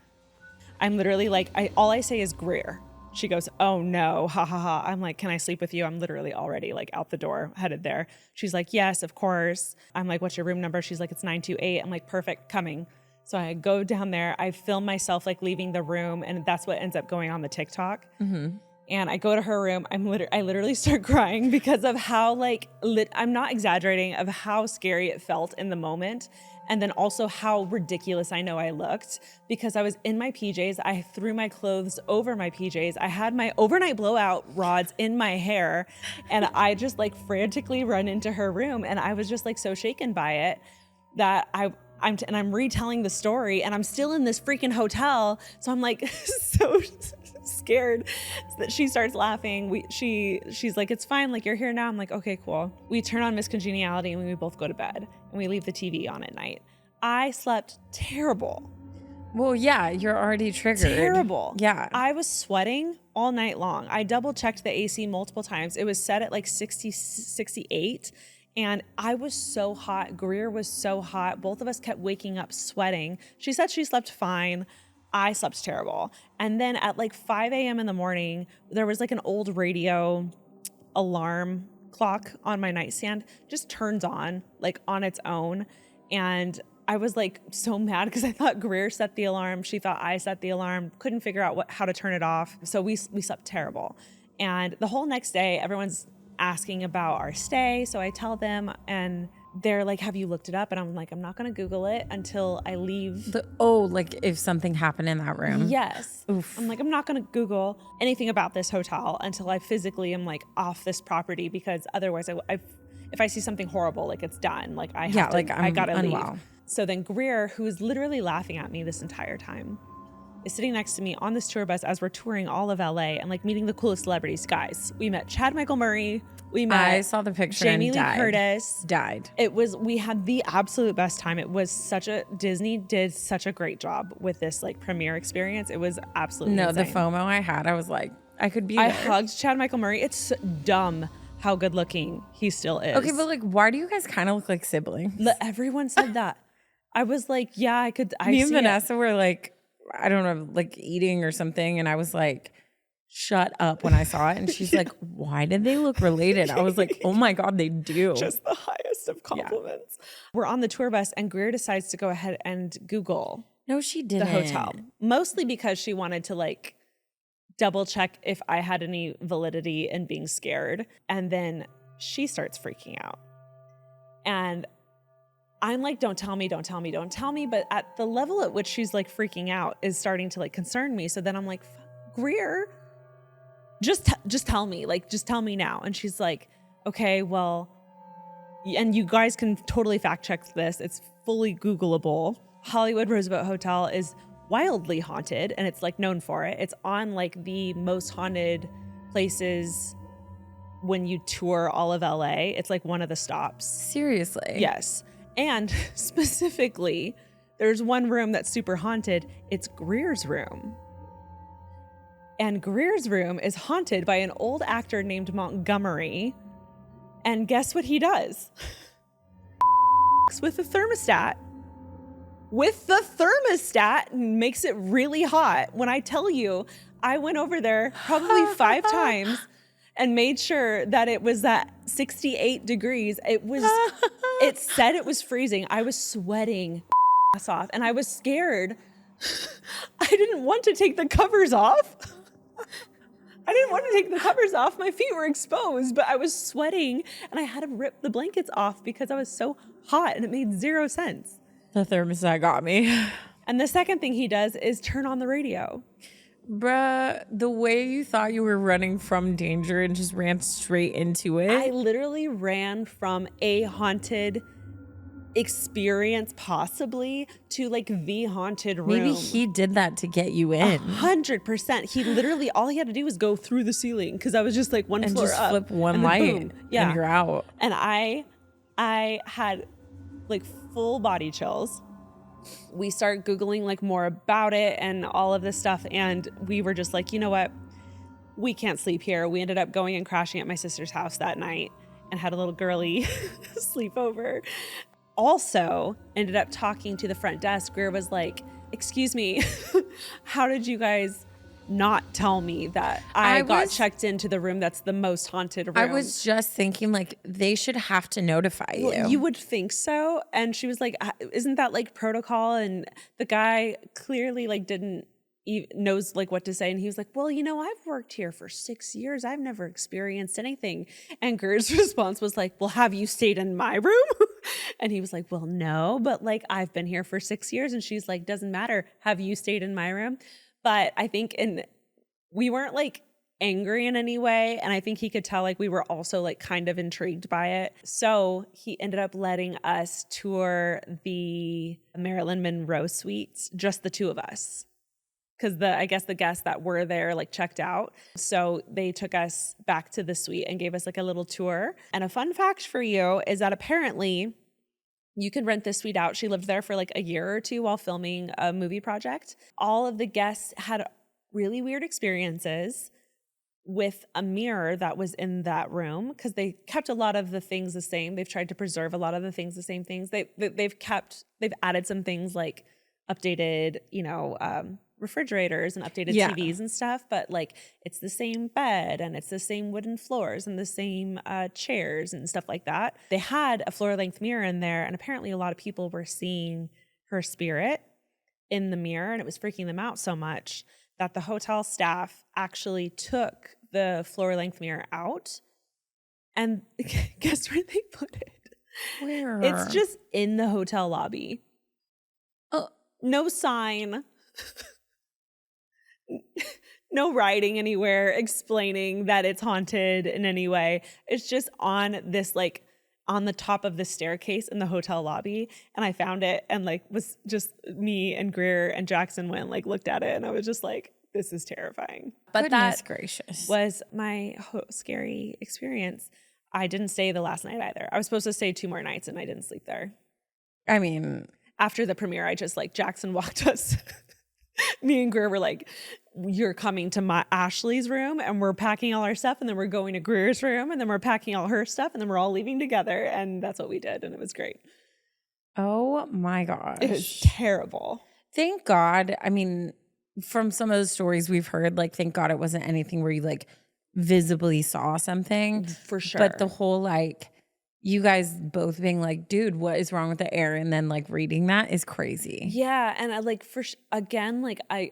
[SPEAKER 2] I'm literally like, all I say is Greer. She goes, oh no, ha ha ha. I'm like, can I sleep with you? I'm literally already like out the door, headed there. She's like, yes, of course. I'm like, what's your room number? She's like, it's 928. I'm like, perfect, coming. So I go down there. I film myself like leaving the room, and that's what ends up going on the TikTok. Mm-hmm. And I go to her room. I literally start crying because of how like I'm not exaggerating, of how scary it felt in the moment. And then also how ridiculous I know I looked because I was in my PJs. I threw my clothes over my PJs. I had my overnight blowout rods in my hair, and I just like frantically run into her room. And I was just like so shaken by it that I'm retelling the story, and I'm still in this freaking hotel. So I'm like so scared that she starts laughing. She's like, it's fine. Like, you're here now. I'm like, okay, cool. We turn on Miss Congeniality and we both go to bed and we leave the TV on at night. I slept terrible.
[SPEAKER 3] Well, yeah, you're already triggered.
[SPEAKER 2] Terrible.
[SPEAKER 3] Yeah.
[SPEAKER 2] I was sweating all night long. I double checked the AC multiple times. It was set at like 60, 68. And I was so hot. Greer was so hot. Both of us kept waking up sweating. She said she slept fine. I slept terrible. And then at like 5 a.m. in the morning, there was like an old radio alarm clock on my nightstand, just turns on like on its own. And I was like so mad because I thought Greer set the alarm. She thought I set the alarm. Couldn't figure out how to turn it off. So we slept terrible. And the whole next day, everyone's asking about our stay. So I tell them, and they're like, have you looked it up? And I'm like, I'm not going to Google it until I leave.
[SPEAKER 3] Like if something happened in that room.
[SPEAKER 2] Yes. Oof. I'm like, I'm not going to Google anything about this hotel until I physically am like off this property, because otherwise if I see something horrible, like it's done. Like I gotta leave. So then Greer, who is literally laughing at me this entire time, is sitting next to me on this tour bus as we're touring all of LA and like meeting the coolest celebrities. Guys, we met Chad Michael Murray.
[SPEAKER 3] I saw the picture.
[SPEAKER 2] Jamie Lee Curtis
[SPEAKER 3] died.
[SPEAKER 2] We had the absolute best time. It was Disney did such a great job with this like premiere experience. It was absolutely insane.
[SPEAKER 3] The FOMO I had, I was like, I could be there.
[SPEAKER 2] I hugged Chad Michael Murray. It's dumb how good looking he still is.
[SPEAKER 3] Okay, but like, why do you guys kind of look like siblings?
[SPEAKER 2] Everyone said that. I was like, yeah, I could.
[SPEAKER 3] Me and Vanessa were like, I don't know, like eating or something. And I was like, shut up when I saw it. And she's like, why did they look related? I was like, oh my God, they do.
[SPEAKER 2] Just the highest of compliments. Yeah. We're on the tour bus and Greer decides to go ahead and Google.
[SPEAKER 3] No, she didn't.
[SPEAKER 2] The hotel. Mostly because she wanted to like double check if I had any validity in being scared. And then she starts freaking out. And I'm like, don't tell me. But at the level at which she's like freaking out is starting to like concern me. So then I'm like, Greer, just tell me, like, just tell me now. And she's like, okay, well, and you guys can totally fact check this. It's fully Googleable. Hollywood Roosevelt Hotel is wildly haunted and it's like known for it. It's on like the most haunted places when you tour all of LA. It's like one of the stops.
[SPEAKER 3] Seriously?
[SPEAKER 2] Yes. And specifically, there's one room that's super haunted. It's Greer's room. And Greer's room is haunted by an old actor named Montgomery. And guess what he does? With the thermostat. With the thermostat and makes it really hot. When I tell you, I went over there probably 5 times and made sure that it was at 68 degrees. It said it was freezing. I was sweating ass off and I was scared. I didn't want to take the covers off. My feet were exposed, but I was sweating and I had to rip the blankets off because I was so hot and it made 0 sense.
[SPEAKER 3] The thermostat got me.
[SPEAKER 2] And the second thing he does is turn on the radio.
[SPEAKER 3] Bruh, the way you thought you were running from danger and just ran straight into it.
[SPEAKER 2] I literally ran from a haunted experience possibly to like the haunted room.
[SPEAKER 3] Maybe he did that to get you in.
[SPEAKER 2] 100%. He literally, all he had to do was go through the ceiling because I was just like one floor
[SPEAKER 3] just
[SPEAKER 2] up.
[SPEAKER 3] Flip one light
[SPEAKER 2] boom. Yeah.
[SPEAKER 3] And you're out.
[SPEAKER 2] And I had like full body chills. We start Googling like more about it and all of this stuff. And we were just like, you know what? We can't sleep here. We ended up going and crashing at my sister's house that night and had a little girly sleepover. Also ended up talking to the front desk. Greer was like, excuse me, how did you guys not tell me that I got checked into the room that's the most haunted room?
[SPEAKER 3] I was just thinking like they should have to notify you.
[SPEAKER 2] Well, you would think so. And she was like, isn't that like protocol? And the guy clearly like didn't knows like what to say. And he was like, well, you know, I've worked here for 6 years. I've never experienced anything. And Greer's response was like, well, have you stayed in my room? And he was like, well, no, but like I've been here for 6 years. And she's like, doesn't matter. Have you stayed in my room? But I think we weren't like angry in any way. And I think he could tell like we were also like kind of intrigued by it. So he ended up letting us tour the Marilyn Monroe suites, just the two of us. Because I guess the guests that were there like checked out. So they took us back to the suite and gave us like a little tour. And a fun fact for you is that apparently you can rent this suite out. She lived there for like a year or two while filming a movie project. All of the guests had really weird experiences with a mirror that was in that room because they kept a lot of the things the same. They've tried to preserve a lot of the things, the same things. They've added some things like updated, refrigerators and updated TVs and stuff, but like it's the same bed and it's the same wooden floors and the same chairs and stuff like that. They had a floor length mirror in there and apparently a lot of people were seeing her spirit in the mirror and it was freaking them out so much that the hotel staff actually took the floor length mirror out and guess where they put it?
[SPEAKER 3] Where?
[SPEAKER 2] It's just in the hotel lobby. Oh, no sign. No writing anywhere explaining that it's haunted in any way. It's just on this like on the top of the staircase in the hotel lobby. And I found it and like was just me and Greer and Jackson went like looked at it and I was just like, this is terrifying. But
[SPEAKER 3] Goodness gracious.
[SPEAKER 2] Was my scary experience. I didn't stay the last night either. I was supposed to stay 2 more nights and I didn't sleep there.
[SPEAKER 3] I mean,
[SPEAKER 2] after the premiere, I just like Jackson walked us. Me and Greer were like you're coming to my Ashley's room and we're packing all our stuff, and then we're going to Greer's room, and then we're packing all her stuff, and then we're all leaving together. And that's what we did. And it was great.
[SPEAKER 3] Oh my gosh.
[SPEAKER 2] It was terrible.
[SPEAKER 3] Thank God. I mean, from some of the stories we've heard, like, thank God it wasn't anything where you like visibly saw something.
[SPEAKER 2] For sure.
[SPEAKER 3] But the whole like, you guys both being like, dude, what is wrong with the air? And then like reading that is crazy.
[SPEAKER 2] Yeah. And I like, again, like I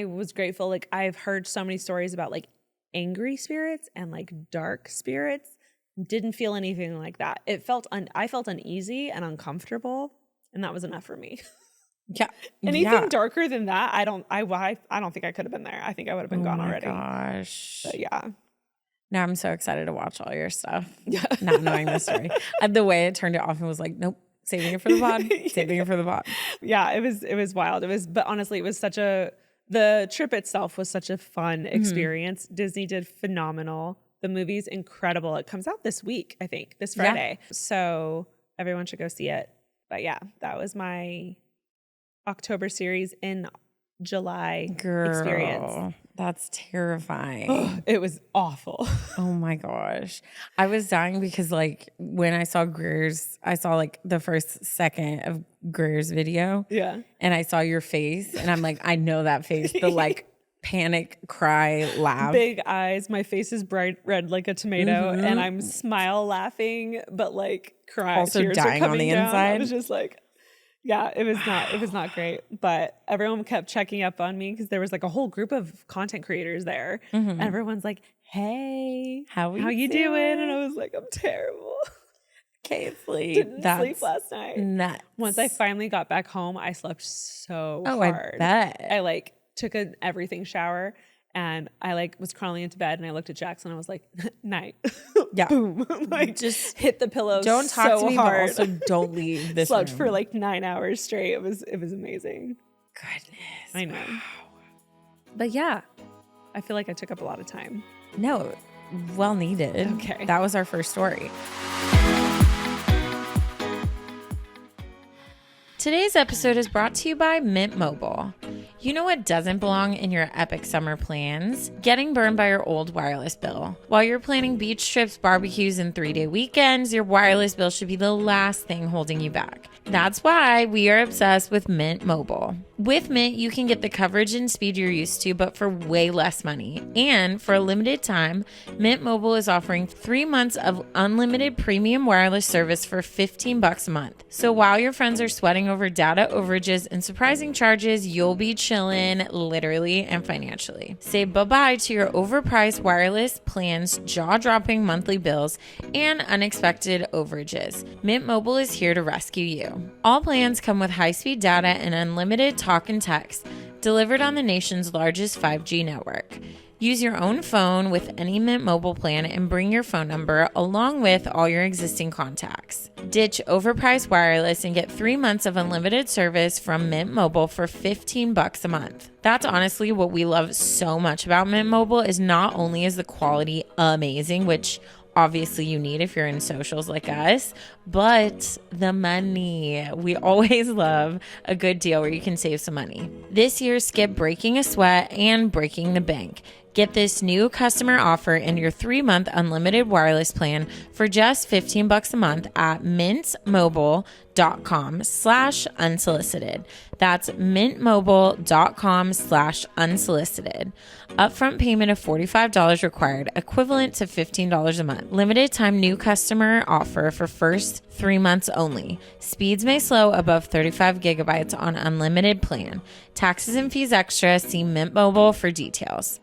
[SPEAKER 2] was grateful. Like I've heard so many stories about like angry spirits and like dark spirits. Didn't feel anything like that. I felt uneasy and uncomfortable, and that was enough for me.
[SPEAKER 3] Yeah.
[SPEAKER 2] Anything darker than that, I don't think I could have been there. I think I would have been gone already.
[SPEAKER 3] Oh my gosh.
[SPEAKER 2] But yeah.
[SPEAKER 3] Now I'm so excited to watch all your stuff. Not knowing the story. And the way it turned it off and was like, nope, saving it for the pod. Saving it for the pod.
[SPEAKER 2] Yeah, it was wild. But honestly, it was the trip itself was such a fun experience. Disney did phenomenal. The movie's incredible. It comes out this week, I think, this Friday. Yeah. So everyone should go see it. But yeah, that was my October series in July experience.
[SPEAKER 3] That's terrifying.
[SPEAKER 2] It was awful.
[SPEAKER 3] Oh my gosh. I was dying because like when I saw like the first second of Greer's video. Yeah. And I saw your face and I'm like, I know that face. The like panic cry laugh.
[SPEAKER 2] Big eyes. My face is bright red like a tomato, and I'm smile laughing, but like crying.
[SPEAKER 3] Also
[SPEAKER 2] tears
[SPEAKER 3] dying
[SPEAKER 2] are coming
[SPEAKER 3] on the
[SPEAKER 2] down.
[SPEAKER 3] inside.
[SPEAKER 2] I was just like, yeah, it was not great. But everyone kept checking up on me because there was like a whole group of content creators there. And everyone's like, hey, how you doing? And I was like, I'm terrible.
[SPEAKER 3] Can't sleep.
[SPEAKER 2] Didn't sleep last night.
[SPEAKER 3] Nuts.
[SPEAKER 2] Once I finally got back home, I slept so hard.
[SPEAKER 3] I bet.
[SPEAKER 2] I like took an everything shower, and I like was crawling into bed, and I looked at Jackson. I was like, night.
[SPEAKER 3] Yeah.
[SPEAKER 2] Boom. Like just hit the pillow.
[SPEAKER 3] Don't talk
[SPEAKER 2] so
[SPEAKER 3] to me,
[SPEAKER 2] hard.
[SPEAKER 3] but also don't leave this
[SPEAKER 2] Slept
[SPEAKER 3] room.
[SPEAKER 2] for like 9 hours straight. It was amazing.
[SPEAKER 3] Goodness.
[SPEAKER 2] I know.
[SPEAKER 3] Wow.
[SPEAKER 2] But yeah, I feel like I took up a lot of time.
[SPEAKER 3] No, well needed.
[SPEAKER 2] Okay.
[SPEAKER 3] That was our first story. Today's episode is brought to you by Mint Mobile. You know what doesn't belong in your epic summer plans? Getting burned by your old wireless bill. While you're planning beach trips, barbecues, and 3-day weekends, your wireless bill should be the last thing holding you back. That's why we are obsessed with Mint Mobile. With Mint, you can get the coverage and speed you're used to, but for way less money. And for a limited time, Mint Mobile is offering 3 months of unlimited premium wireless service for $15 a month. So while your friends are sweating over data overages and surprising charges, you'll be chilling literally and financially. Say bye-bye to your overpriced wireless plans, jaw-dropping monthly bills, and unexpected overages. Mint Mobile is here to rescue you. All plans come with high-speed data and unlimited talk and text delivered on the nation's largest 5G network. Use your own phone with any Mint Mobile plan and bring your phone number along with all your existing contacts. Ditch overpriced wireless and get 3 months of unlimited service from Mint Mobile for $15 a month. That's honestly what we love so much about Mint Mobile is not only is the quality amazing, which obviously you need if you're in socials like us, but the money. We always love a good deal where you can save some money. This year, skip breaking a sweat and breaking the bank. Get this new customer offer and your 3-month unlimited wireless plan for just $15 a month at mintmobile.com/unsolicited. That's mintmobile.com/unsolicited. Upfront payment of $45 required, equivalent to $15 a month. Limited time new customer offer for first 3 months only. Speeds may slow above 35 gigabytes on unlimited plan. Taxes and fees extra. See Mint Mobile for details.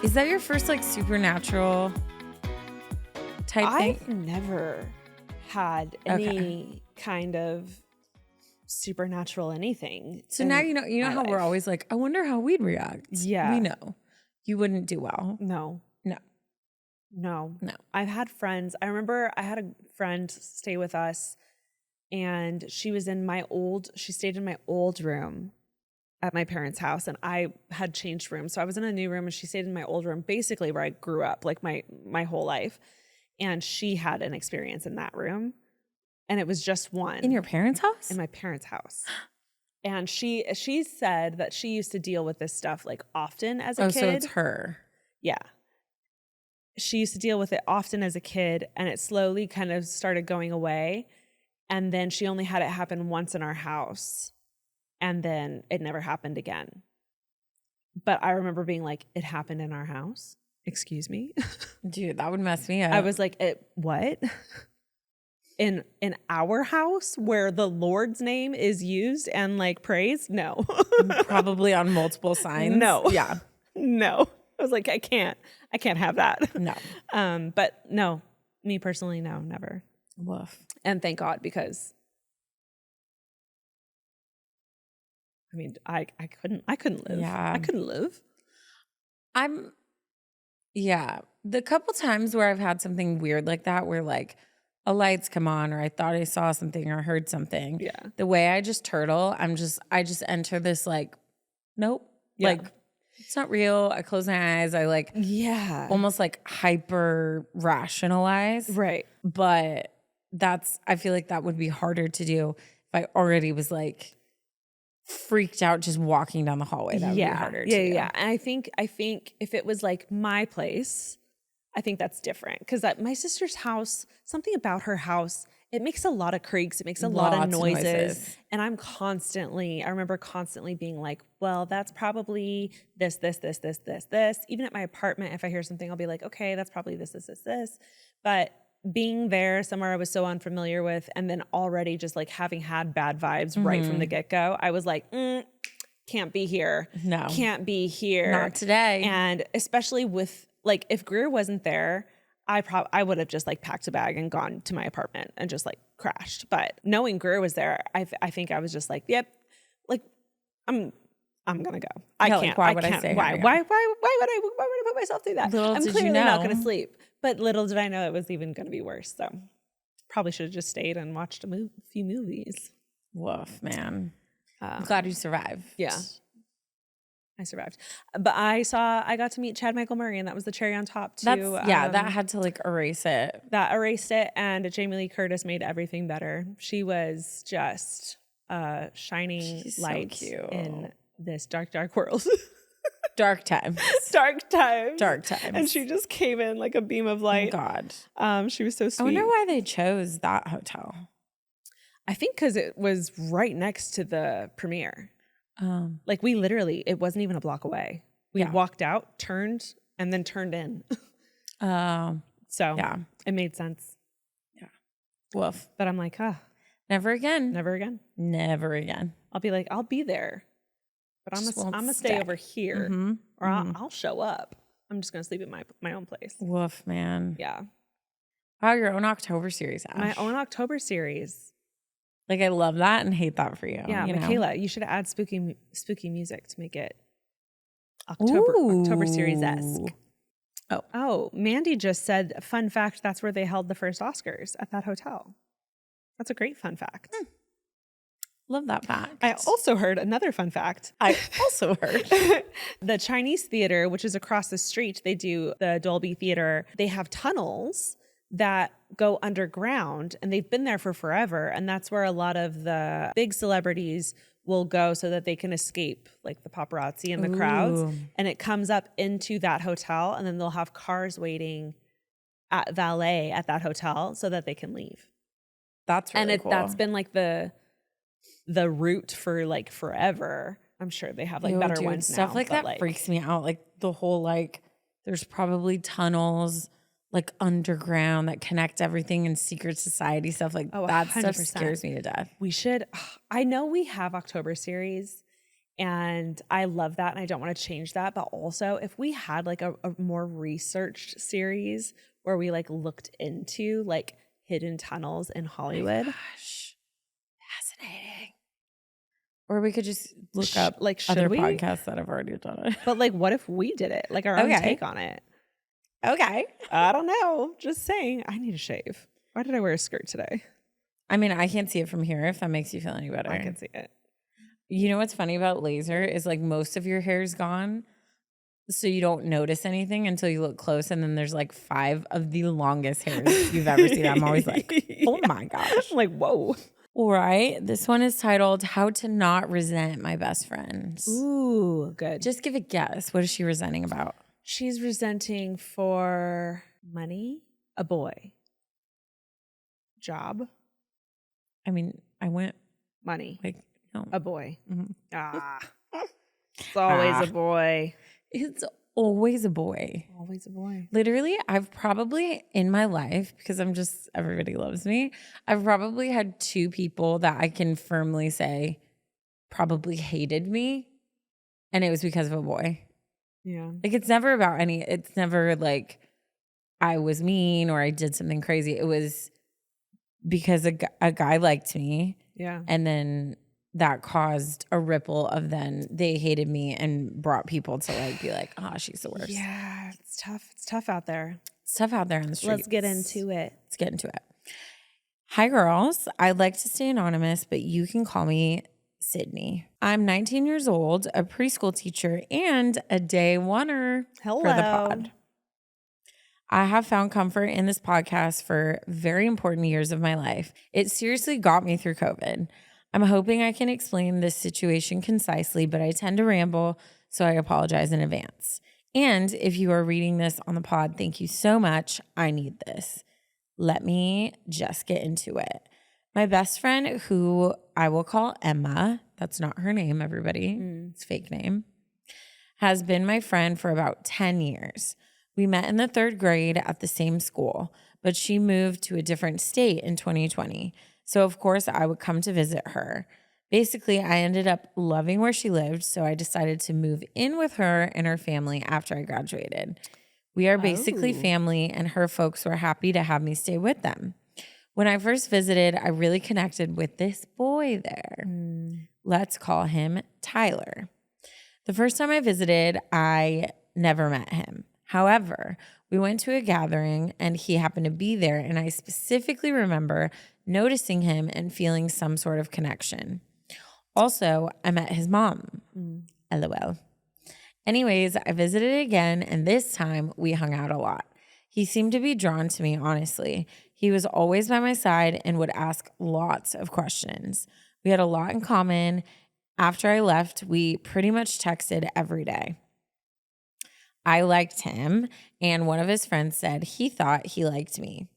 [SPEAKER 3] Is that your first like supernatural type thing?
[SPEAKER 2] I've never had any kind of supernatural anything.
[SPEAKER 3] So now you know how we're always like, I wonder how we'd react.
[SPEAKER 2] Yeah.
[SPEAKER 3] We know. You wouldn't do well.
[SPEAKER 2] No.
[SPEAKER 3] No.
[SPEAKER 2] I've had friends. I remember I had a friend stay with us, and she stayed in my old room at my parents' house, and I had changed rooms. So I was in a new room and she stayed in my old room, basically where I grew up, like my whole life. And she had an experience in that room. And it was just one.
[SPEAKER 3] In your parents' house?
[SPEAKER 2] In my parents' house. And she said that she used to deal with this stuff like often as a kid.
[SPEAKER 3] So it's her.
[SPEAKER 2] Yeah. She used to deal with it often as a kid, and it slowly kind of started going away. And then she only had it happen once in our house, and then it never happened again. But I remember being like, it happened in our house? Excuse me?
[SPEAKER 3] Dude, that would mess me up.
[SPEAKER 2] I was like, what? In our house where the Lord's name is used and like praised? No.
[SPEAKER 3] Probably on multiple signs.
[SPEAKER 2] No.
[SPEAKER 3] Yeah.
[SPEAKER 2] No. I was like, I can't have that.
[SPEAKER 3] No.
[SPEAKER 2] But no, me personally, no, never.
[SPEAKER 3] Woof.
[SPEAKER 2] And thank God, because I mean, I couldn't live.
[SPEAKER 3] Yeah.
[SPEAKER 2] I couldn't live.
[SPEAKER 3] The couple times where I've had something weird like that, where like a light's come on, or I thought I saw something or heard something.
[SPEAKER 2] Yeah.
[SPEAKER 3] The way I just turtle, I just enter this like, nope.
[SPEAKER 2] Yeah.
[SPEAKER 3] Like, it's not real. I close my eyes. I like, almost like hyper rationalize.
[SPEAKER 2] Right.
[SPEAKER 3] But I feel like that would be harder to do if I already was like freaked out just walking down the hallway. That would be harder to do.
[SPEAKER 2] Yeah. And I think if it was like my place, I think that's different. Because at my sister's house, something about her house, it makes a lot of creaks. It makes a lot of noises. And I remember constantly being like, well, that's probably this. Even at my apartment, if I hear something, I'll be like, okay, that's probably this. But being there somewhere I was so unfamiliar with, and then already just like having had bad vibes right from the get-go, I was like, can't be here.
[SPEAKER 3] No.
[SPEAKER 2] Can't be here.
[SPEAKER 3] Not today.
[SPEAKER 2] And especially with like, if Greer wasn't there, I would have just like packed a bag and gone to my apartment and just like crashed. But knowing Greer was there, I think I was just like, yep, like I'm gonna go. I can't.
[SPEAKER 3] Like, why would I stay?
[SPEAKER 2] Why would I put myself through that?
[SPEAKER 3] Little
[SPEAKER 2] I'm
[SPEAKER 3] did
[SPEAKER 2] clearly
[SPEAKER 3] you know.
[SPEAKER 2] not gonna sleep. But little did I know it was even gonna be worse. So probably should have just stayed and watched a few movies.
[SPEAKER 3] Woof, man. I'm glad you survived.
[SPEAKER 2] Yeah. I survived. But I got to meet Chad Michael Murray, and that was the cherry on top too.
[SPEAKER 3] That had to like erase it.
[SPEAKER 2] That erased it, and Jamie Lee Curtis made everything better. She was just a shining light in this dark, dark world.
[SPEAKER 3] Dark times.
[SPEAKER 2] Dark times.
[SPEAKER 3] Dark times.
[SPEAKER 2] And she just came in like a beam of light.
[SPEAKER 3] Oh, God.
[SPEAKER 2] She was so sweet.
[SPEAKER 3] I wonder why they chose that hotel.
[SPEAKER 2] I think because it was right next to the premiere. Like we literally, it wasn't even a block away. We walked out, turned, and then turned in. So
[SPEAKER 3] yeah,
[SPEAKER 2] it made sense.
[SPEAKER 3] Yeah. Woof.
[SPEAKER 2] But I'm like,
[SPEAKER 3] never again.
[SPEAKER 2] Never again.
[SPEAKER 3] Never again.
[SPEAKER 2] I'll be like, I'll be there, but I'm gonna stay over here, or I'll show up. I'm just gonna sleep at my own place.
[SPEAKER 3] Woof, man.
[SPEAKER 2] Yeah.
[SPEAKER 3] Wow, your own October series, Ash.
[SPEAKER 2] My own October series.
[SPEAKER 3] Like, I love that and hate that for you.
[SPEAKER 2] Yeah,
[SPEAKER 3] you
[SPEAKER 2] Michaela, you should add spooky music to make it October series-esque. Oh, Mandy just said, fun fact, that's where they held the first Oscars, at that hotel. That's a great fun fact.
[SPEAKER 3] Love that fact.
[SPEAKER 2] I also heard another fun fact. The Chinese theater, which is across the street, they do the Dolby Theater. They have tunnels that go underground, and they've been there for forever. And that's where a lot of the big celebrities will go so that they can escape like the paparazzi and the crowds. And it comes up into that hotel, and then they'll have cars waiting at valet at that hotel so that they can leave.
[SPEAKER 3] That's really cool.
[SPEAKER 2] That's been like the route for like forever. I'm sure they have like better ones now.
[SPEAKER 3] Stuff like that freaks me out. Like the whole like there's probably tunnels like underground that connect everything in secret society stuff. Like that 100%. Stuff scares me to death.
[SPEAKER 2] We should. I know we have October series, and I love that, and I don't want to change that. But also, if we had like a more researched series where we like looked into like hidden tunnels in Hollywood.
[SPEAKER 3] Oh gosh, fascinating. Or we could just look up
[SPEAKER 2] like
[SPEAKER 3] other podcasts that have already done it.
[SPEAKER 2] But like, what if we did it? Like our own take on it.
[SPEAKER 3] Okay.
[SPEAKER 2] I don't know. Just saying. I need a shave. Why did I wear a skirt today?
[SPEAKER 3] I mean, I can't see it from here if that makes you feel any better.
[SPEAKER 2] I can see it.
[SPEAKER 3] You know what's funny about laser is like most of your hair is gone. So you don't notice anything until you look close. And then there's like 5 of the longest hairs you've ever seen. I'm always like, oh my gosh.
[SPEAKER 2] I'm like, whoa.
[SPEAKER 3] All right. This one is titled How to Not Resent My Best Friend.
[SPEAKER 2] Ooh, good.
[SPEAKER 3] Just give a guess. What is she resenting about?
[SPEAKER 2] She's resenting for money, a boy, job,
[SPEAKER 3] I mean, I went
[SPEAKER 2] money,
[SPEAKER 3] like, no.
[SPEAKER 2] a boy.
[SPEAKER 3] Mhm.
[SPEAKER 2] It's always a boy.
[SPEAKER 3] It's always a boy.
[SPEAKER 2] Always a boy.
[SPEAKER 3] Literally, I've probably in my life, because everybody loves me, I've probably had 2 people that I can firmly say probably hated me. And it was because of a boy.
[SPEAKER 2] Yeah.
[SPEAKER 3] Like, it's never like I was mean or I did something crazy. It was because a guy liked me.
[SPEAKER 2] Yeah.
[SPEAKER 3] And then that caused a ripple of then they hated me and brought people to like be like, oh, she's the worst.
[SPEAKER 2] Yeah. It's tough. It's tough out there.
[SPEAKER 3] It's tough out there on the streets.
[SPEAKER 2] Let's get into it.
[SPEAKER 3] Let's get into it. Hi, girls. I'd like to stay anonymous, but you can call me Sydney. I'm 19 years old, a preschool teacher, and a day oneer for the pod. I have found comfort in this podcast for very important years of my life. It seriously got me through COVID. I'm hoping I can explain this situation concisely, but I tend to ramble, so I apologize in advance. And if you are reading this on the pod, thank you so much. I need this. Let me just get into it. My best friend, who I will call Emma, that's not her name, everybody. It's a fake name, has been my friend for about 10 years. We met in the 3rd grade at the same school, but she moved to a different state in 2020. So, of course, I would come to visit her. Basically, I ended up loving where she lived, so I decided to move in with her and her family after I graduated. We are basically family, and her folks were happy to have me stay with them. When I first visited, I really connected with this boy there. Let's call him Tyler. The first time I visited, I never met him. However, we went to a gathering and he happened to be there, and I specifically remember noticing him and feeling some sort of connection. Also, I met his mom. LOL. Anyways, I visited again, and this time we hung out a lot. He seemed to be drawn to me, honestly. He was always by my side and would ask lots of questions. We had a lot in common. After I left, we pretty much texted every day. I liked him, and one of his friends said he thought he liked me.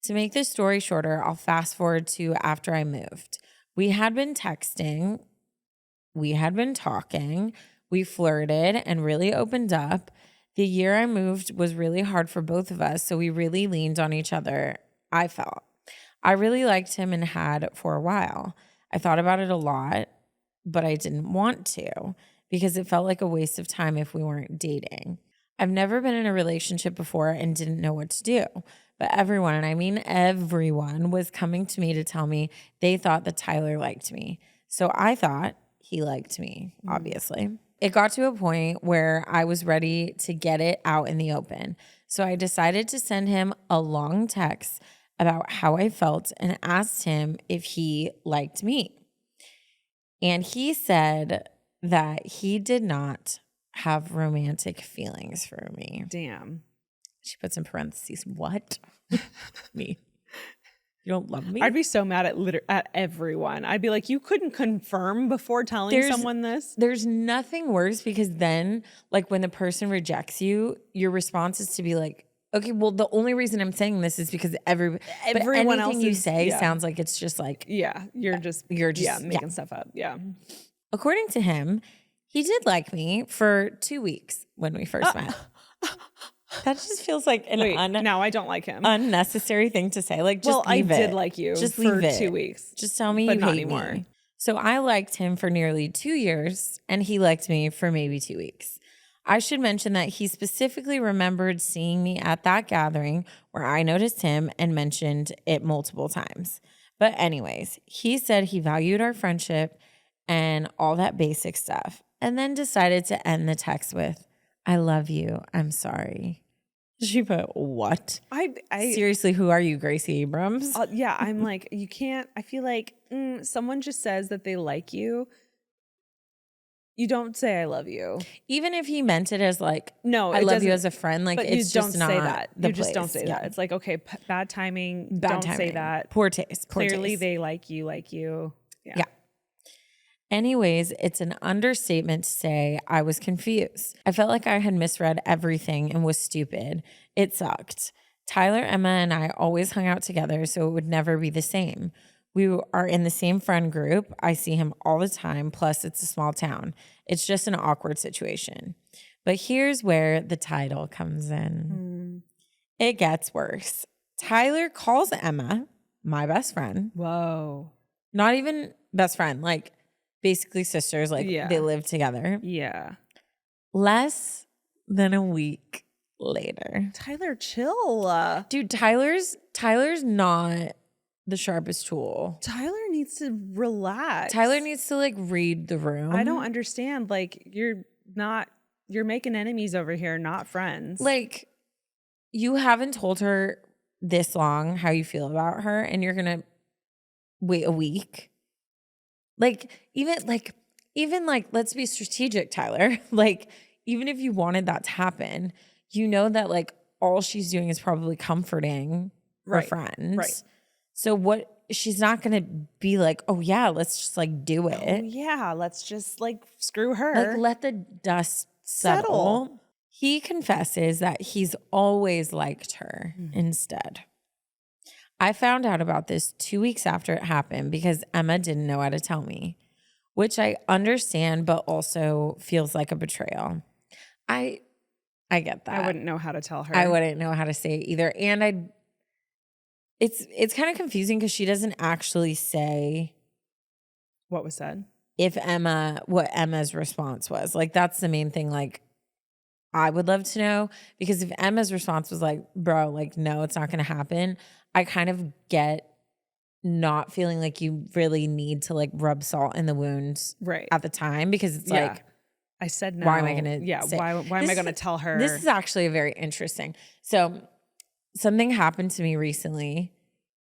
[SPEAKER 3] To make this story shorter, I'll fast forward to after I moved. We had been texting, we had been talking, we flirted and really opened up. The year I moved was really hard for both of us, so we really leaned on each other, I felt. I really liked him and had for a while. I thought about it a lot, but I didn't want to because it felt like a waste of time if we weren't dating. I've never been in a relationship before and didn't know what to do. But everyone, and I mean everyone, was coming to me to tell me they thought that Tyler liked me. So I thought he liked me, obviously. It got to a point where I was ready to get it out in the open. So I decided to send him a long text about how I felt and asked him if he liked me. And he said that he did not have romantic feelings for me.
[SPEAKER 2] Damn.
[SPEAKER 3] She puts in parentheses, what? Me. You don't love me?
[SPEAKER 2] I'd be so mad at everyone. I'd be like, you couldn't confirm before telling someone this?
[SPEAKER 3] There's nothing worse because then, like, when the person rejects you, your response is to be like, okay, well, the only reason I'm saying this is because everyone else you say sounds like it's just like,
[SPEAKER 2] you're just making stuff up. Yeah.
[SPEAKER 3] According to him, he did like me for 2 weeks when we first met. That just feels like
[SPEAKER 2] now I don't like him.
[SPEAKER 3] Unnecessary thing to say. Like, just leave it.
[SPEAKER 2] I did like you
[SPEAKER 3] just
[SPEAKER 2] for
[SPEAKER 3] leave
[SPEAKER 2] 2 weeks.
[SPEAKER 3] Just tell me
[SPEAKER 2] but
[SPEAKER 3] you
[SPEAKER 2] not
[SPEAKER 3] hate
[SPEAKER 2] anymore.
[SPEAKER 3] me. So I liked him for nearly 2 years, and he liked me for maybe 2 weeks. I should mention that he specifically remembered seeing me at that gathering where I noticed him and mentioned it multiple times. But anyways, he said he valued our friendship and all that basic stuff, and then decided to end the text with, I love you. I'm sorry. She put, what?
[SPEAKER 2] I
[SPEAKER 3] Seriously, who are you, Gracie Abrams?
[SPEAKER 2] Yeah, I'm like, you can't, I feel like someone just says that they like you. You don't say I love you.
[SPEAKER 3] Even if he meant it as like,
[SPEAKER 2] no,
[SPEAKER 3] I love you as a friend. Like,
[SPEAKER 2] but
[SPEAKER 3] it's
[SPEAKER 2] you
[SPEAKER 3] just
[SPEAKER 2] don't
[SPEAKER 3] not
[SPEAKER 2] say that.
[SPEAKER 3] the
[SPEAKER 2] You just don't
[SPEAKER 3] place.
[SPEAKER 2] say that. It's like, okay, bad timing. Don't say that.
[SPEAKER 3] Poor taste.
[SPEAKER 2] Clearly they like you.
[SPEAKER 3] Yeah. Anyways, it's an understatement to say I was confused. I felt like I had misread everything and was stupid. It sucked. Tyler, Emma, and I always hung out together, so it would never be the same. We are in the same friend group. I see him all the time. Plus, it's a small town. It's just an awkward situation. But here's where the title comes in. It gets worse. Tyler calls Emma, my best friend.
[SPEAKER 2] Whoa.
[SPEAKER 3] Not even best friend, like basically sisters. Like they live together.
[SPEAKER 2] Yeah.
[SPEAKER 3] Less than a week later.
[SPEAKER 2] Tyler, chill.
[SPEAKER 3] Dude, Tyler's not the sharpest tool.
[SPEAKER 2] Tyler needs to relax.
[SPEAKER 3] Tyler needs to like read the room.
[SPEAKER 2] I don't understand. Like you're making enemies over here, not friends.
[SPEAKER 3] Like you haven't told her this long how you feel about her and you're going to wait a week. Even let's be strategic, Tyler. Like even if you wanted that to happen, you know that like all she's doing is probably comforting her friends.
[SPEAKER 2] Right.
[SPEAKER 3] So she's not going to be like, oh yeah, let's just like do it.
[SPEAKER 2] Oh yeah, let's just like screw her.
[SPEAKER 3] Like let the dust settle. He confesses that he's always liked her instead. I found out about this 2 weeks after it happened because Emma didn't know how to tell me, which I understand, but also feels like a betrayal. I get that.
[SPEAKER 2] I wouldn't know how to tell her.
[SPEAKER 3] I wouldn't know how to say it either. And it's kind of confusing because she doesn't actually say
[SPEAKER 2] what was said.
[SPEAKER 3] What Emma's response was. Like that's the main thing. Like I would love to know because if Emma's response was like, bro, like no, it's not going to happen. I kind of get not feeling like you really need to like rub salt in the wounds at the time because it's like,
[SPEAKER 2] I said no.
[SPEAKER 3] Why am I going to
[SPEAKER 2] why am I going to tell her?
[SPEAKER 3] This is actually very interesting. So something happened to me recently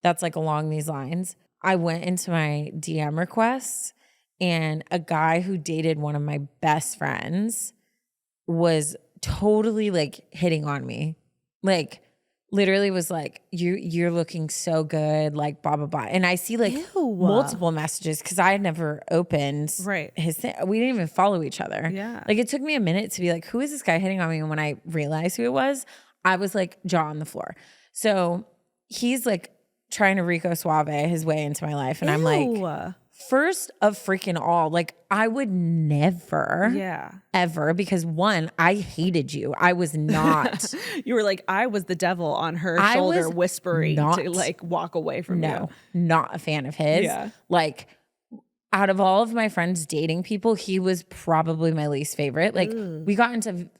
[SPEAKER 3] that's like along these lines. I went into my DM requests and a guy who dated one of my best friends was totally like hitting on me. Like literally was like, you're looking so good, like blah, blah, blah. And I see like multiple messages because I had never opened his thing. We didn't even follow each other.
[SPEAKER 2] Yeah.
[SPEAKER 3] Like it took me a minute to be like, who is this guy hitting on me? And when I realized who it was, I was like jaw on the floor. So he's like trying to Rico Suave his way into my life. And I'm like, first of freaking all, like I would never, ever, because one, I hated you. I was not.
[SPEAKER 2] You were like, I was the devil on her shoulder whispering to like walk away from you.
[SPEAKER 3] No, not a fan of his. Yeah. Like out of all of my friends dating people, he was probably my least favorite. Like we got into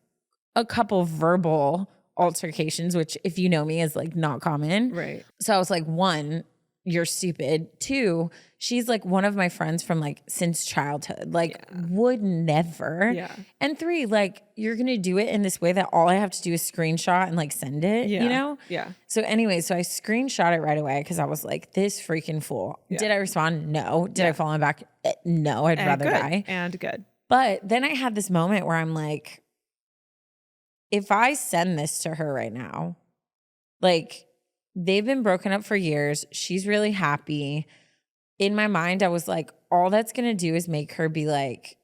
[SPEAKER 3] a couple verbal altercations, which if you know me is like not common.
[SPEAKER 2] Right.
[SPEAKER 3] So I was like, one, you're stupid. Two, she's like one of my friends from like since childhood, like would never.
[SPEAKER 2] Yeah.
[SPEAKER 3] And three, like you're going to do it in this way that all I have to do is screenshot and like send it, you know?
[SPEAKER 2] Yeah.
[SPEAKER 3] So anyway, so I screenshot it right away because I was like, this freaking fool. Yeah. Did I respond? No. Did I follow him back? No, I'd rather die.
[SPEAKER 2] And good.
[SPEAKER 3] But then I had this moment where I'm like, if I send this to her right now, like they've been broken up for years. She's really happy. In my mind, I was like, all that's going to do is make her be like,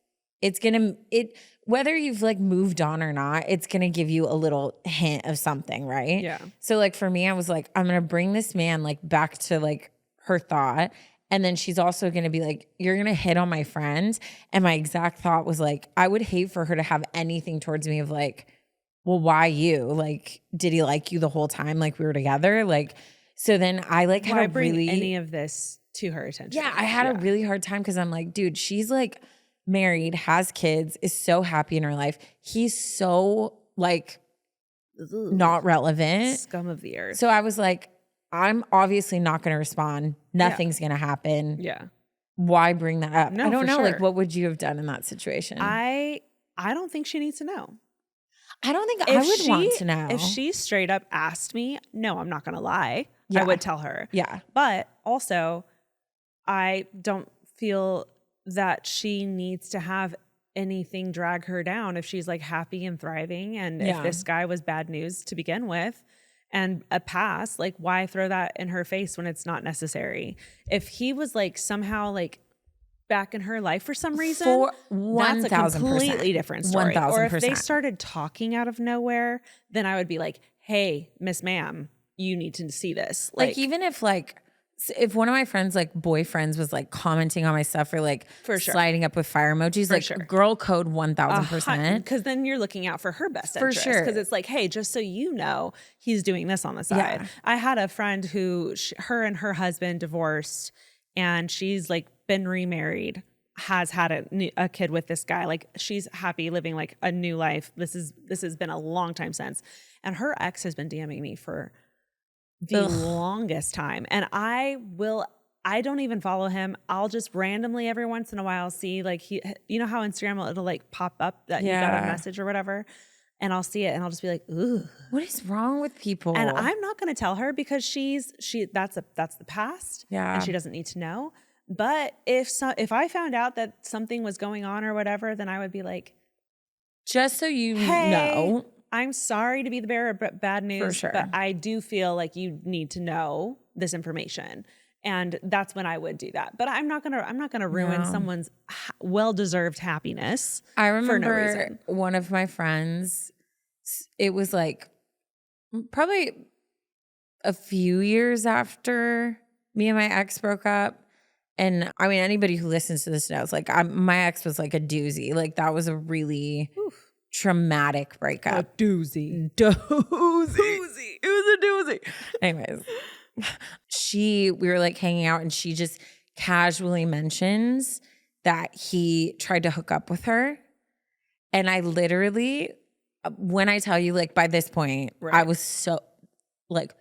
[SPEAKER 3] whether you've like moved on or not, it's going to give you a little hint of something, right?
[SPEAKER 2] Yeah.
[SPEAKER 3] So like for me, I was like, I'm going to bring this man like back to like her thought. And then she's also going to be like, you're going to hit on my friends. And my exact thought was like, I would hate for her to have anything towards me of like, well, why you? Like, did he like you the whole time? Like we were together? Like, so then I like had
[SPEAKER 2] why
[SPEAKER 3] a
[SPEAKER 2] bring
[SPEAKER 3] really
[SPEAKER 2] any of this to her attention?
[SPEAKER 3] Yeah, I had a really hard time because I'm like, dude, she's like married, has kids, is so happy in her life. He's so like not relevant.
[SPEAKER 2] Scum of the earth.
[SPEAKER 3] So I was like, I'm obviously not going to respond. Nothing's going to happen.
[SPEAKER 2] Yeah.
[SPEAKER 3] Why bring that up?
[SPEAKER 2] No,
[SPEAKER 3] I don't know.
[SPEAKER 2] Sure.
[SPEAKER 3] Like, what would you have done in that situation?
[SPEAKER 2] I don't think she needs to know.
[SPEAKER 3] I don't think I would want to know.
[SPEAKER 2] If she straight up asked me, no, I'm not going to lie.
[SPEAKER 3] Yeah.
[SPEAKER 2] I would tell her.
[SPEAKER 3] Yeah.
[SPEAKER 2] But also, I don't feel that she needs to have anything drag her down if she's like happy and thriving. And if this guy was bad news to begin with and a past, like why throw that in her face when it's not necessary? If he was like somehow like back in her life for some reason, that's a completely different story.
[SPEAKER 3] 1000%.
[SPEAKER 2] Or if they started talking out of nowhere, then I would be like, hey, Miss Ma'am, you need to see this.
[SPEAKER 3] Like even if like, if one of my friends like boyfriends was like commenting on my stuff or like sliding up with fire emojis, like girl code 1000%.
[SPEAKER 2] Because then you're looking out for her best interest. Because it's like, hey, just so you know, he's doing this on the side. Yeah. I had a friend who her and her husband divorced, and she's like been remarried, has had a kid with this guy. Like she's happy living like a new life. This has been a long time since, and her ex has been DMing me for the longest time. And I don't even follow him. I'll just randomly every once in a while see like you know how Instagram it'll like pop up that you got a message or whatever. And I'll see it and I'll just be like, ooh,
[SPEAKER 3] what is wrong with people?
[SPEAKER 2] And I'm not going to tell her because that's the past.
[SPEAKER 3] Yeah.
[SPEAKER 2] And she doesn't need to know. But if I found out that something was going on or whatever, then I would be like,
[SPEAKER 3] just so you know,
[SPEAKER 2] I'm sorry to be the bearer of bad news, but I do feel like you need to this information. And that's when I would do that. But I'm not gonna ruin someone's well-deserved happiness.
[SPEAKER 3] I remember
[SPEAKER 2] for no reason.
[SPEAKER 3] One of my friends, it was like probably a few years after me and my ex broke up. And I mean, anybody who listens to this knows, like my ex was like a doozy. Like that was a really traumatic breakup.
[SPEAKER 2] A doozy.
[SPEAKER 3] It was a doozy. Anyways, we were like hanging out and she just casually mentions that he tried to hook up with her. And I literally, when I tell you, like by this point, I was so like,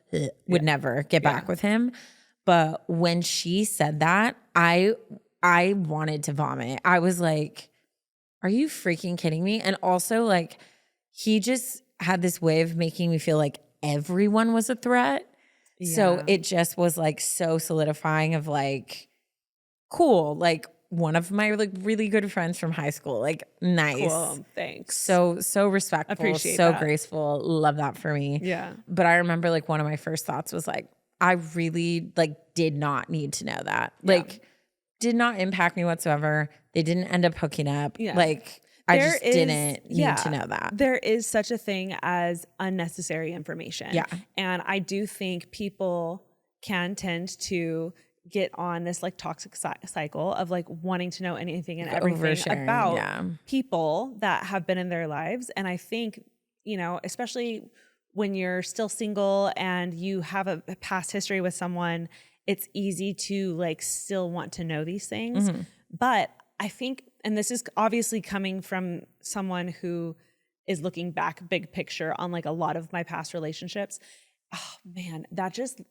[SPEAKER 3] would never get back with him. But when she said that, I wanted to vomit. I was like, are you freaking kidding me? And also like, he just had this way of making me feel like everyone was a threat. Yeah. So it just was like so solidifying of like, cool. Like one of my like really good friends from high school, like nice.
[SPEAKER 2] Cool, thanks.
[SPEAKER 3] So respectful,
[SPEAKER 2] appreciate
[SPEAKER 3] so
[SPEAKER 2] that.
[SPEAKER 3] Graceful. Love that for me.
[SPEAKER 2] Yeah.
[SPEAKER 3] But I remember like one of my first thoughts was like, I really like did not need to know that. Like did not impact me whatsoever. They didn't end up hooking up. Yeah. Like I just didn't need to know that.
[SPEAKER 2] There is such a thing as unnecessary information.
[SPEAKER 3] Yeah.
[SPEAKER 2] And I do think people can tend to get on this like toxic cycle of like wanting to know anything and everything about people that have been in their lives. And I think, you know, especially when you're still single and you have a past history with someone, it's easy to like still want to know these things. Mm-hmm. But I think, and this is obviously coming from someone who is looking back big picture on like a lot of my past relationships. Oh man, that just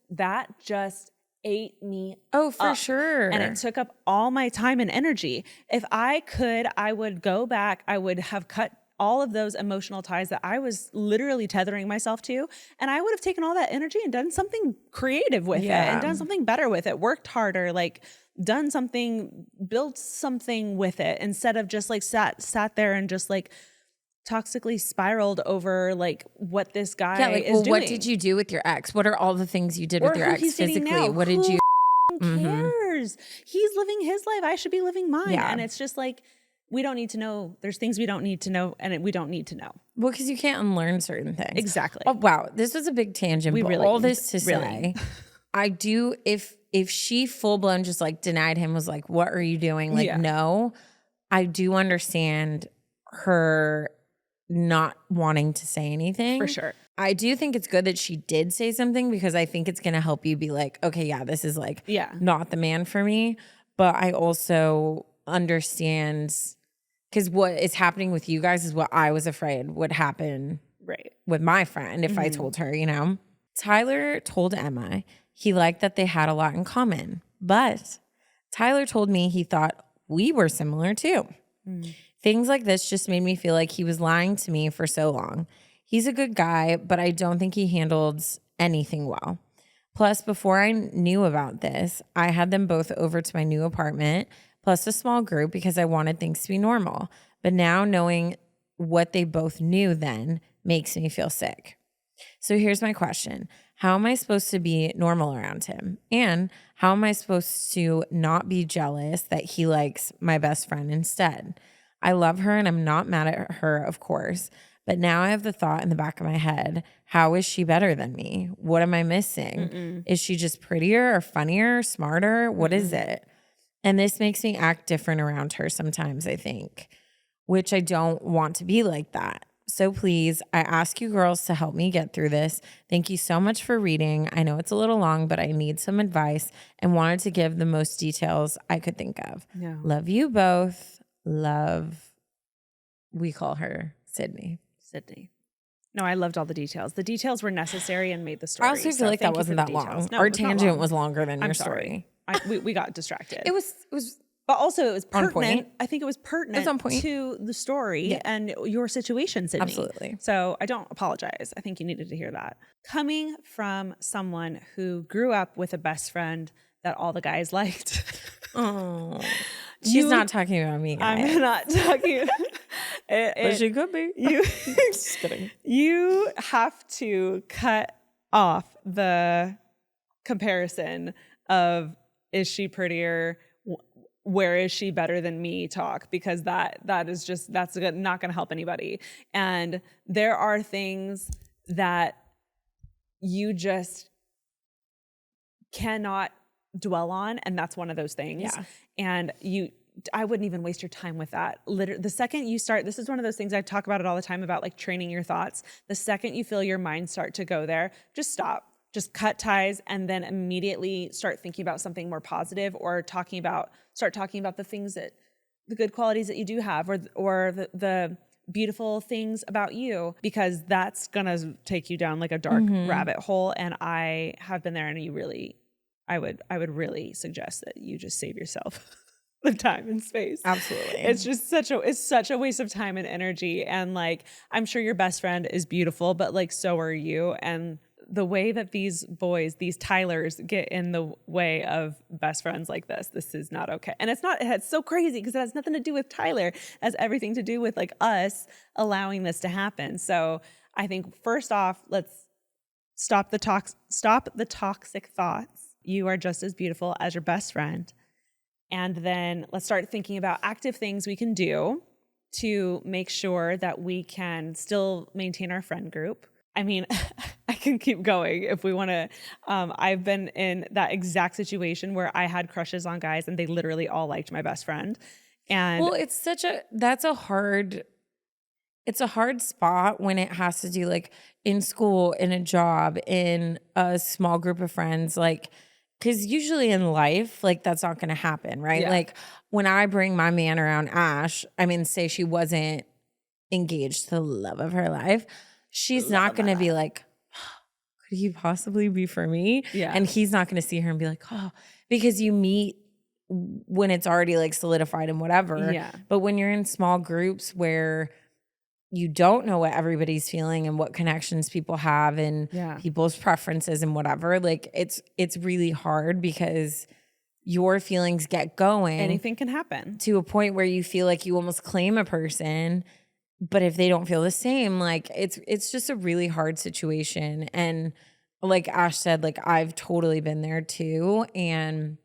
[SPEAKER 2] ate me up.
[SPEAKER 3] Sure.
[SPEAKER 2] And it took up all my time and energy. If I could, I would go back. I would have cut all of those emotional ties that I was literally tethering myself to. And I would have taken all that energy and done something creative with it and done something better with it, worked harder, like done something, built something with it instead of just like sat there and just like toxically spiraled over like what this guy is doing.
[SPEAKER 3] What did you do with your ex? What are all the things you did with your ex physically? What did you
[SPEAKER 2] cares? He's living his life. I should be living mine. Yeah. And it's just like, we don't need to know. There's things we don't need to know, and we don't need to know.
[SPEAKER 3] Well, because you can't unlearn certain things.
[SPEAKER 2] Exactly.
[SPEAKER 3] Oh, wow. This was a big tangent. But all this to say, I do, if she full blown just like denied him, was like, what are you doing? Like, no, I do understand her not wanting to say anything.
[SPEAKER 2] For sure.
[SPEAKER 3] I do think it's good that she did say something because I think it's going to help you be like, okay, yeah, this is like not the man for me. But I also understand, because what is happening with you guys is what I was afraid would happen with my friend if I told her, you know. Tyler told Emma he liked that they had a lot in common, but Tyler told me he thought we were similar too. Things like this just made me feel like he was lying to me for so long. He's a good guy, but I don't think he handled anything well. Plus, before I knew about this, I had them both over to my new apartment, plus a small group because I wanted things to be normal. But now knowing what they both knew then makes me feel sick. So here's my question. How am I supposed to be normal around him? And how am I supposed to not be jealous that he likes my best friend instead? I love her and I'm not mad at her, of course. But now I have the thought in the back of my head, how is she better than me? What am I missing? Is she just prettier or funnier, smarter? What is it? And this makes me act different around her sometimes, I think, which I don't want to be like that. So please, I ask you girls to help me get through this. Thank you so much for reading. I know it's a little long, but I need some advice and wanted to give the most details I could think of.
[SPEAKER 2] Yeah.
[SPEAKER 3] Love you both. Love, we call her Sydney.
[SPEAKER 2] No, I loved all the details. The details were necessary and made the story.
[SPEAKER 3] I also feel like that wasn't that long.
[SPEAKER 2] No,
[SPEAKER 3] Our
[SPEAKER 2] it was not
[SPEAKER 3] tangent
[SPEAKER 2] long.
[SPEAKER 3] was longer than your
[SPEAKER 2] I'm sorry.
[SPEAKER 3] story.
[SPEAKER 2] We got distracted.
[SPEAKER 3] It was
[SPEAKER 2] But also it was
[SPEAKER 3] on
[SPEAKER 2] pertinent.
[SPEAKER 3] point.
[SPEAKER 2] I think it was pertinent
[SPEAKER 3] on point.
[SPEAKER 2] to the story and your situation, Sydney.
[SPEAKER 3] Absolutely.
[SPEAKER 2] So I don't apologize. I think you needed to hear that. Coming from someone who grew up with a best friend that all the guys liked.
[SPEAKER 3] Oh, she's not talking about me, guys.
[SPEAKER 2] I'm not talking.
[SPEAKER 3] But she could be.
[SPEAKER 2] Just kidding. You have to cut off the comparison of is she prettier? Where is she better than me talk, because that's not going to help anybody. And there are things that you just cannot dwell on, and that's one of those things.
[SPEAKER 3] Yeah.
[SPEAKER 2] And I wouldn't even waste your time with that. Literally, the second you start, this is one of those things I talk about it all the time about, like training your thoughts. The second you feel your mind start to go there, just stop. Just cut ties and then immediately start thinking about something more positive, or start talking about the good qualities that you do have, or the beautiful things about you, because that's gonna take you down like a dark rabbit hole. And I have been there, and I would really suggest that you just save yourself the time and space.
[SPEAKER 3] Absolutely.
[SPEAKER 2] It's just such a waste of time and energy. And like, I'm sure your best friend is beautiful, but like, so are you. And the way that these boys, these Tylers, get in the way of best friends like this is not okay. And it's so crazy because it has nothing to do with Tyler. It has everything to do with like us allowing this to happen. So I think first off, let's stop the toxic thoughts. You are just as beautiful as your best friend. And then let's start thinking about active things we can do to make sure that we can still maintain our friend group. I mean, I can keep going if we want to. I've been in that exact situation where I had crushes on guys and they literally all liked my best friend. And
[SPEAKER 3] well, it's a hard spot when it has to do like in school, in a job, in a small group of friends, like, because usually in life, like that's not going to happen, right?
[SPEAKER 2] Yeah.
[SPEAKER 3] Like when I bring my man around Ash, I mean, say she wasn't engaged to the love of her life, she's not going to be like, oh, could he possibly be for me?
[SPEAKER 2] Yeah.
[SPEAKER 3] And he's not going to see her and be like, oh, because you meet when it's already like solidified and whatever.
[SPEAKER 2] Yeah.
[SPEAKER 3] But when you're in small groups where you don't know what everybody's feeling and what connections people have and people's preferences and whatever, like it's really hard because your feelings get going.
[SPEAKER 2] Anything can happen.
[SPEAKER 3] To a point where you feel like you almost claim a person, but if they don't feel the same, like it's just a really hard situation. And like Ash said, like I've totally been there too. And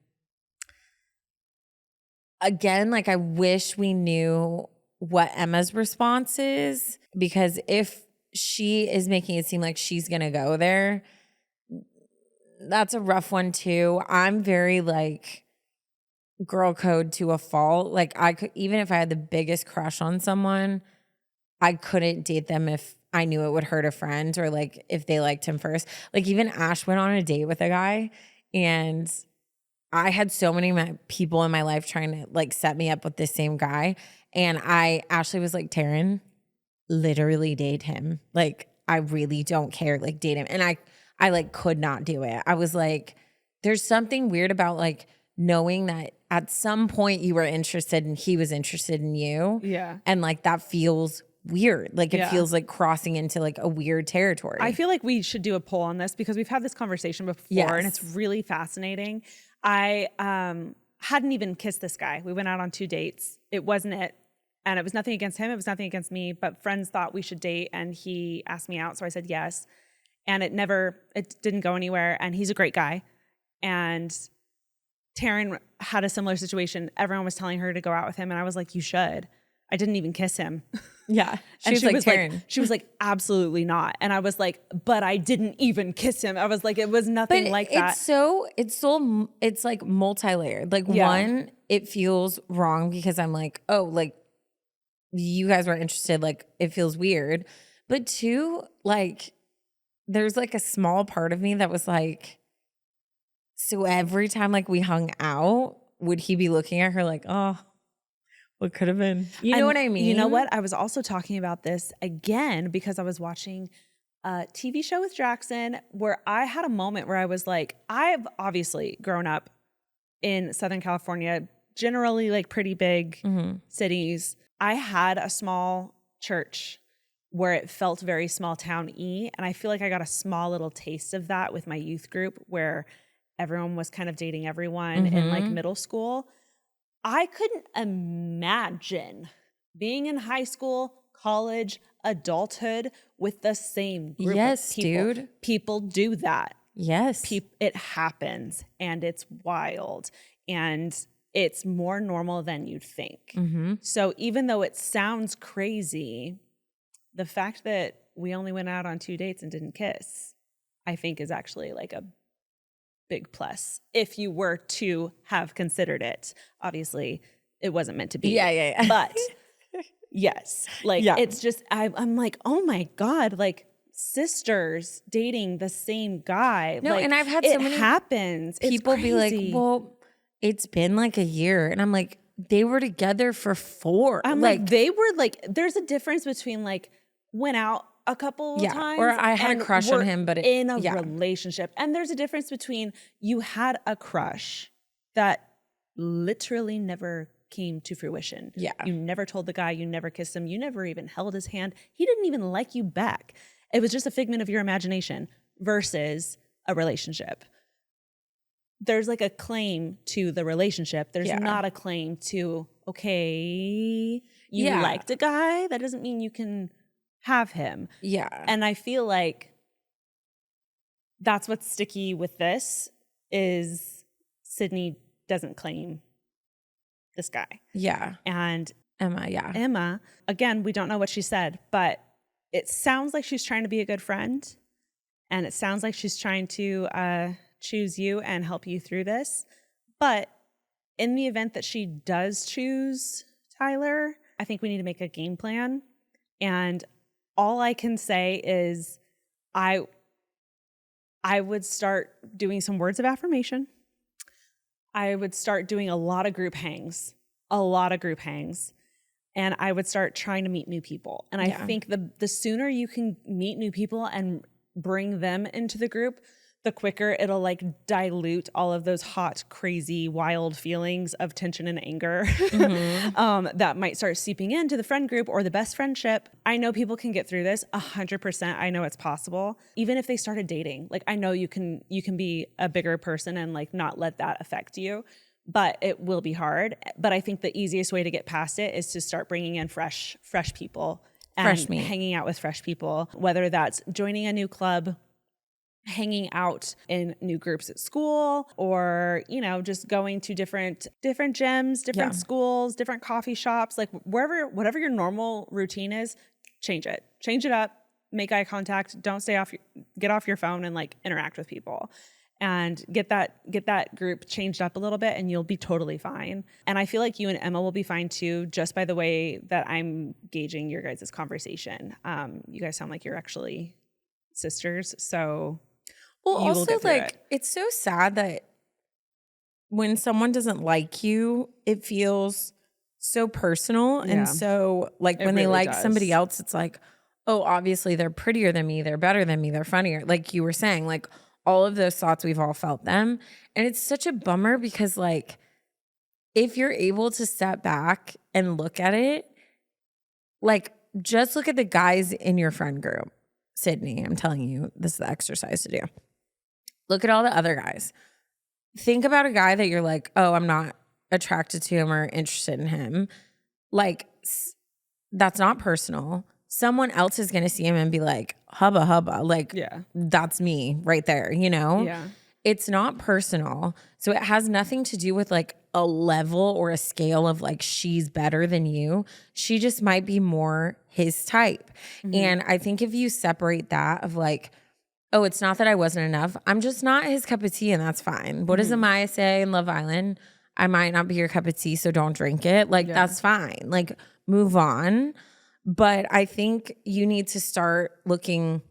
[SPEAKER 3] again, like I wish we knew what Emma's response is, because if she is making it seem like she's gonna go there, that's a rough one too. I'm very like girl code to a fault. Like I could, even if I had the biggest crush on someone, I couldn't date them if I knew it would hurt a friend, or like if they liked him first. Like even Ash went on a date with a guy, and I had so many people in my life trying to like set me up with this same guy. And Ashley was like, Taryn, literally date him. Like, I really don't care. Like, date him. And I like could not do it. I was like, there's something weird about like knowing that at some point you were interested and he was interested in you.
[SPEAKER 2] Yeah.
[SPEAKER 3] And like that feels weird. Like it feels like crossing into like a weird territory.
[SPEAKER 2] I feel like we should do a poll on this because we've had this conversation before and it's really fascinating. I hadn't even kissed this guy. We went out on 2 dates. It wasn't it. And it was nothing against him. It was nothing against me, but friends thought we should date and he asked me out. So I said yes. And it didn't go anywhere. And he's a great guy. And Taryn had a similar situation. Everyone was telling her to go out with him. And I was like, you should. I didn't even kiss him.
[SPEAKER 3] Yeah.
[SPEAKER 2] She was like, absolutely not. And I was like, but I didn't even kiss him. I was like, it was nothing like that.
[SPEAKER 3] It's like multi-layered. Like one, it feels wrong because I'm like, oh, like you guys weren't interested. Like it feels weird. But two, like there's like a small part of me that was like, so every time like we hung out, would he be looking at her like, oh, what could have been? You know what I mean?
[SPEAKER 2] You know what? I was also talking about this again because I was watching a TV show with Jackson where I had a moment where I was like, I've obviously grown up in Southern California, generally like pretty big cities. I had a small church where it felt very small town-y. And I feel like I got a small little taste of that with my youth group where everyone was kind of dating everyone in like middle school. I couldn't imagine being in high school, college, adulthood with the same group of people. Dude. People do that.
[SPEAKER 3] Yes.
[SPEAKER 2] It happens and it's wild and it's more normal than you'd think. So even though it sounds crazy, the fact that we only went out on 2 dates and didn't kiss, I think is actually like a big plus if you were to have considered it. Obviously, it wasn't meant to be.
[SPEAKER 3] Yeah.
[SPEAKER 2] But yes, like it's just, I'm like, oh my God, like sisters dating the same guy.
[SPEAKER 3] No,
[SPEAKER 2] like,
[SPEAKER 3] and I've had so many
[SPEAKER 2] happens.
[SPEAKER 3] People be like, well, it's been like a year. And I'm like, they were together for 4.
[SPEAKER 2] I'm like they were like, there's a difference between like went out a couple times.
[SPEAKER 3] Or I had a crush on him, but
[SPEAKER 2] in a relationship. And there's a difference between you had a crush that literally never came to fruition.
[SPEAKER 3] Yeah.
[SPEAKER 2] You never told the guy, you never kissed him, you never even held his hand. He didn't even like you back. It was just a figment of your imagination versus a relationship. There's like a claim to the relationship. There's not a claim to, okay, you liked a guy. That doesn't mean you can have him.
[SPEAKER 3] Yeah.
[SPEAKER 2] And I feel like that's what's sticky with this is Sydney doesn't claim this guy.
[SPEAKER 3] Yeah.
[SPEAKER 2] And
[SPEAKER 3] Emma,
[SPEAKER 2] again, we don't know what she said, but it sounds like she's trying to be a good friend. And it sounds like she's trying to choose you and help you through this. But in the event that she does choose Tyler, I think we need to make a game plan. And all I can say is I would start doing some words of affirmation. I would start doing a lot of group hangs. And I would start trying to meet new people. And I think the sooner you can meet new people and bring them into the group, the quicker it'll like dilute all of those hot, crazy, wild feelings of tension and anger that might start seeping into the friend group or the best friendship. I know people can get through this 100%. I know it's possible. Even if they started dating, like I know you can be a bigger person and like not let that affect you, but it will be hard. But I think the easiest way to get past it is to start bringing in fresh people and hanging out with fresh people, whether that's joining a new club, hanging out in new groups at school, or, you know, just going to different gyms, different schools, different coffee shops, like whatever your normal routine is, change it up, make eye contact, get off your phone and like interact with people and get that group changed up a little bit and you'll be totally fine. And I feel like you and Emma will be fine too, just by the way that I'm gauging your guys' conversation. You guys sound like you're actually sisters. So
[SPEAKER 3] also like it's so sad that when someone doesn't like you, it feels so personal. And so like when they like somebody else, it's like, oh, obviously they're prettier than me, they're better than me, they're funnier. Like you were saying, like all of those thoughts, we've all felt them. And it's such a bummer because like if you're able to step back and look at it, like just look at the guys in your friend group. Sydney, I'm telling you, this is the exercise to do. Look at all the other guys. Think about a guy that you're like, oh, I'm not attracted to him or interested in him. Like, that's not personal. Someone else is going to see him and be like, hubba hubba. Like, that's me right there, you know?
[SPEAKER 2] Yeah.
[SPEAKER 3] It's not personal. So it has nothing to do with like a level or a scale of like she's better than you. She just might be more his type. And I think if you separate that of like, oh, it's not that I wasn't enough. I'm just not his cup of tea, and that's fine. What does Amaya say in Love Island? I might not be your cup of tea, so don't drink it. Like, that's fine. Like, move on. But I think you need to start looking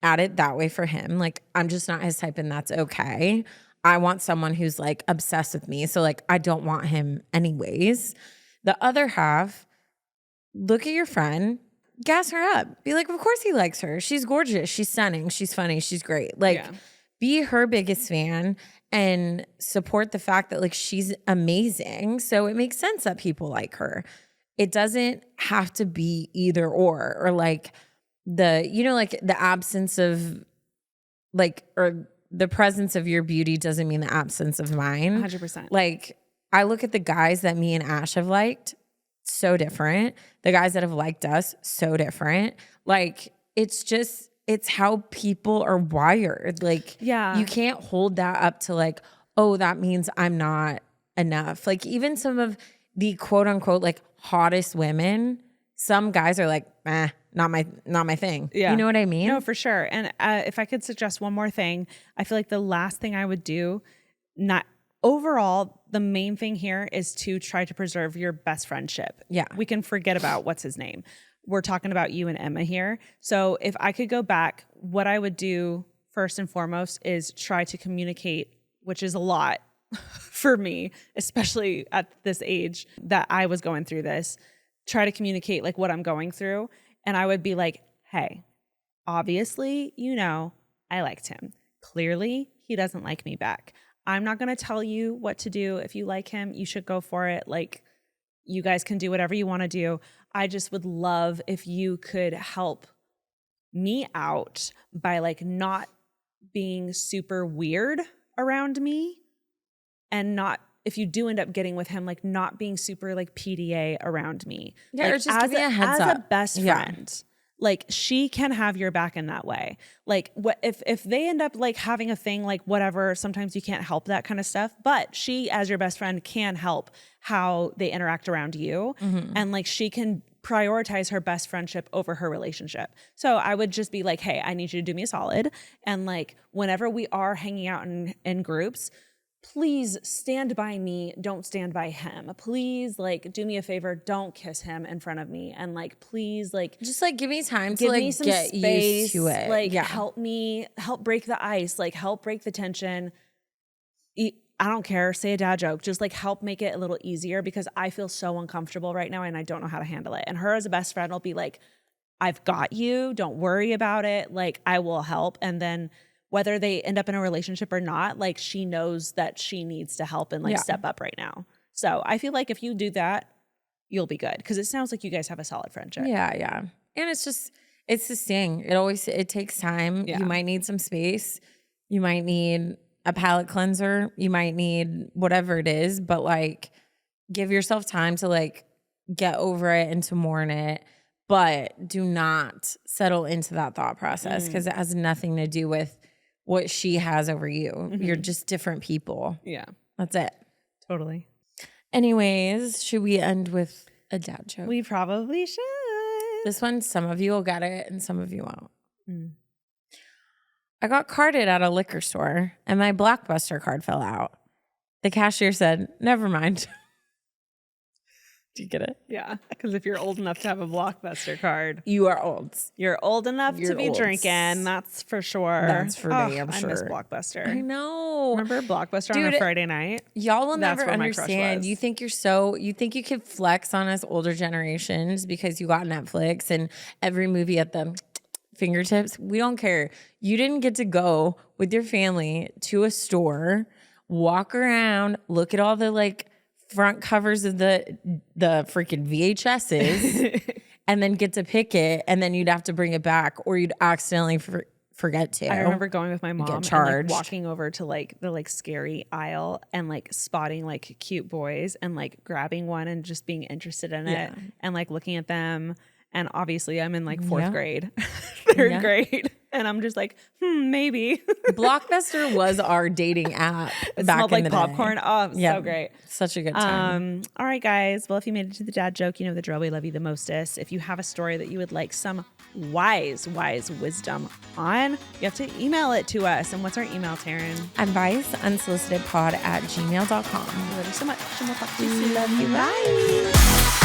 [SPEAKER 3] at it that way for him. Like, I'm just not his type, and that's okay. I want someone who's like obsessed with me. So like, I don't want him anyways. The other half, look at your friend, gas her up. Be like, of course he likes her. She's gorgeous. She's stunning. She's funny. She's great. Like, be her biggest fan and support the fact that like she's amazing. So it makes sense that people like her. It doesn't have to be either or like the, you know, like the absence of like, or the presence of your beauty doesn't mean the absence of mine.
[SPEAKER 2] 100%.
[SPEAKER 3] Like, I look at the guys that me and Ash have liked, so different. The guys that have liked us, so different. Like, it's just, it's how people are wired. Like, you can't hold that up to like, oh, that means I'm not enough. Like, even some of the quote unquote like hottest women, some guys are like, not my thing.
[SPEAKER 2] Yeah.
[SPEAKER 3] You know what I mean?
[SPEAKER 2] No, for sure. And if I could suggest one more thing, I feel like the last thing I would do, not overall, the main thing here is to try to preserve your best friendship.
[SPEAKER 3] Yeah.
[SPEAKER 2] We can forget about what's his name. We're talking about you and Emma here. So if I could go back, what I would do first and foremost is try to communicate, which is a lot for me, especially at this age that I was going through this, try to communicate like what I'm going through. And I would be like, hey, obviously, you know, I liked him. Clearly, he doesn't like me back. I'm not going to tell you what to do. If you like him, you should go for it. Like, you guys can do whatever you want to do. I just would love if you could help me out by like not being super weird around me, and not, if you do end up getting with him, like not being super like PDA around me.
[SPEAKER 3] Yeah,
[SPEAKER 2] like,
[SPEAKER 3] or just give me a heads
[SPEAKER 2] up. As a
[SPEAKER 3] up.
[SPEAKER 2] best friend, like she can have your back in that way. Like, what if they end up like having a thing, like whatever, sometimes you can't help that kind of stuff, but she as your best friend can help how they interact around you. And like she can prioritize her best friendship over her relationship. So I would just be like, hey, I need you to do me a solid. And like, whenever we are hanging out in groups, please stand by me. Don't stand by him. Please, like, do me a favor. Don't kiss him in front of me. And like, please, like,
[SPEAKER 3] just like give me time to
[SPEAKER 2] give
[SPEAKER 3] like
[SPEAKER 2] me some
[SPEAKER 3] get
[SPEAKER 2] space,
[SPEAKER 3] used to it.
[SPEAKER 2] Like, help break the ice. Like, help break the tension. I don't care. Say a dad joke. Just like help make it a little easier, because I feel so uncomfortable right now and I don't know how to handle it. And her as a best friend will be like, I've got you. Don't worry about it. Like, I will help. And then whether they end up in a relationship or not, like she knows that she needs to help and like step up right now. So I feel like if you do that, you'll be good. Cause it sounds like you guys have a solid friendship.
[SPEAKER 3] Yeah. Yeah. And it's the sting. It takes time.
[SPEAKER 2] Yeah.
[SPEAKER 3] You might need some space. You might need a palate cleanser. You might need whatever it is, but like give yourself time to like get over it and to mourn it, but do not settle into that thought process, because it has nothing to do with what she has over you. You're just different people.
[SPEAKER 2] Yeah.
[SPEAKER 3] That's it.
[SPEAKER 2] Totally.
[SPEAKER 3] Anyways, should we end with a dad joke?
[SPEAKER 2] We probably should.
[SPEAKER 3] This one, some of you will get it and some of you won't. I got carded at a liquor store and my Blockbuster card fell out. The cashier said, never mind. Do you get it?
[SPEAKER 2] Yeah. Because if you're old enough to have a Blockbuster card,
[SPEAKER 3] You are old.
[SPEAKER 2] you're old enough to
[SPEAKER 3] You're
[SPEAKER 2] be
[SPEAKER 3] old.
[SPEAKER 2] drinking. That's for sure.
[SPEAKER 3] That's for damn
[SPEAKER 2] I miss
[SPEAKER 3] sure.
[SPEAKER 2] Blockbuster.
[SPEAKER 3] I know.
[SPEAKER 2] Remember Blockbuster on
[SPEAKER 3] Dude,
[SPEAKER 2] a Friday night?
[SPEAKER 3] Y'all will
[SPEAKER 2] That's
[SPEAKER 3] never
[SPEAKER 2] where my crush
[SPEAKER 3] understand.
[SPEAKER 2] was.
[SPEAKER 3] You think you could flex on us older generations because you got Netflix and every movie at the fingertips. We don't care. You didn't get to go with your family to a store, walk around, look at all the like front covers of the freaking VHSs and then get to pick it, and then you'd have to bring it back, or you'd accidentally forget to.
[SPEAKER 2] I remember going with my mom and
[SPEAKER 3] charged.
[SPEAKER 2] like walking over to like the like scary aisle and like spotting like cute boys and like grabbing one and just being interested in it and like looking at them. And obviously I'm in like fourth grade, third grade. And I'm just like, maybe.
[SPEAKER 3] Blockbuster was our dating app.
[SPEAKER 2] It
[SPEAKER 3] back
[SPEAKER 2] smelled
[SPEAKER 3] in
[SPEAKER 2] like
[SPEAKER 3] the
[SPEAKER 2] popcorn.
[SPEAKER 3] Day.
[SPEAKER 2] Oh, it was so great.
[SPEAKER 3] Such a good time.
[SPEAKER 2] All right, guys. Well, if you made it to the dad joke, you know the drill. We love you the mostest. If you have a story that you would like some wise wisdom on, you have to email it to us. And what's our email, Taryn?
[SPEAKER 3] Advice unsolicitedpod@gmail.com.
[SPEAKER 2] We love you so much. And we'll talk to you soon.
[SPEAKER 3] Love you. Bye.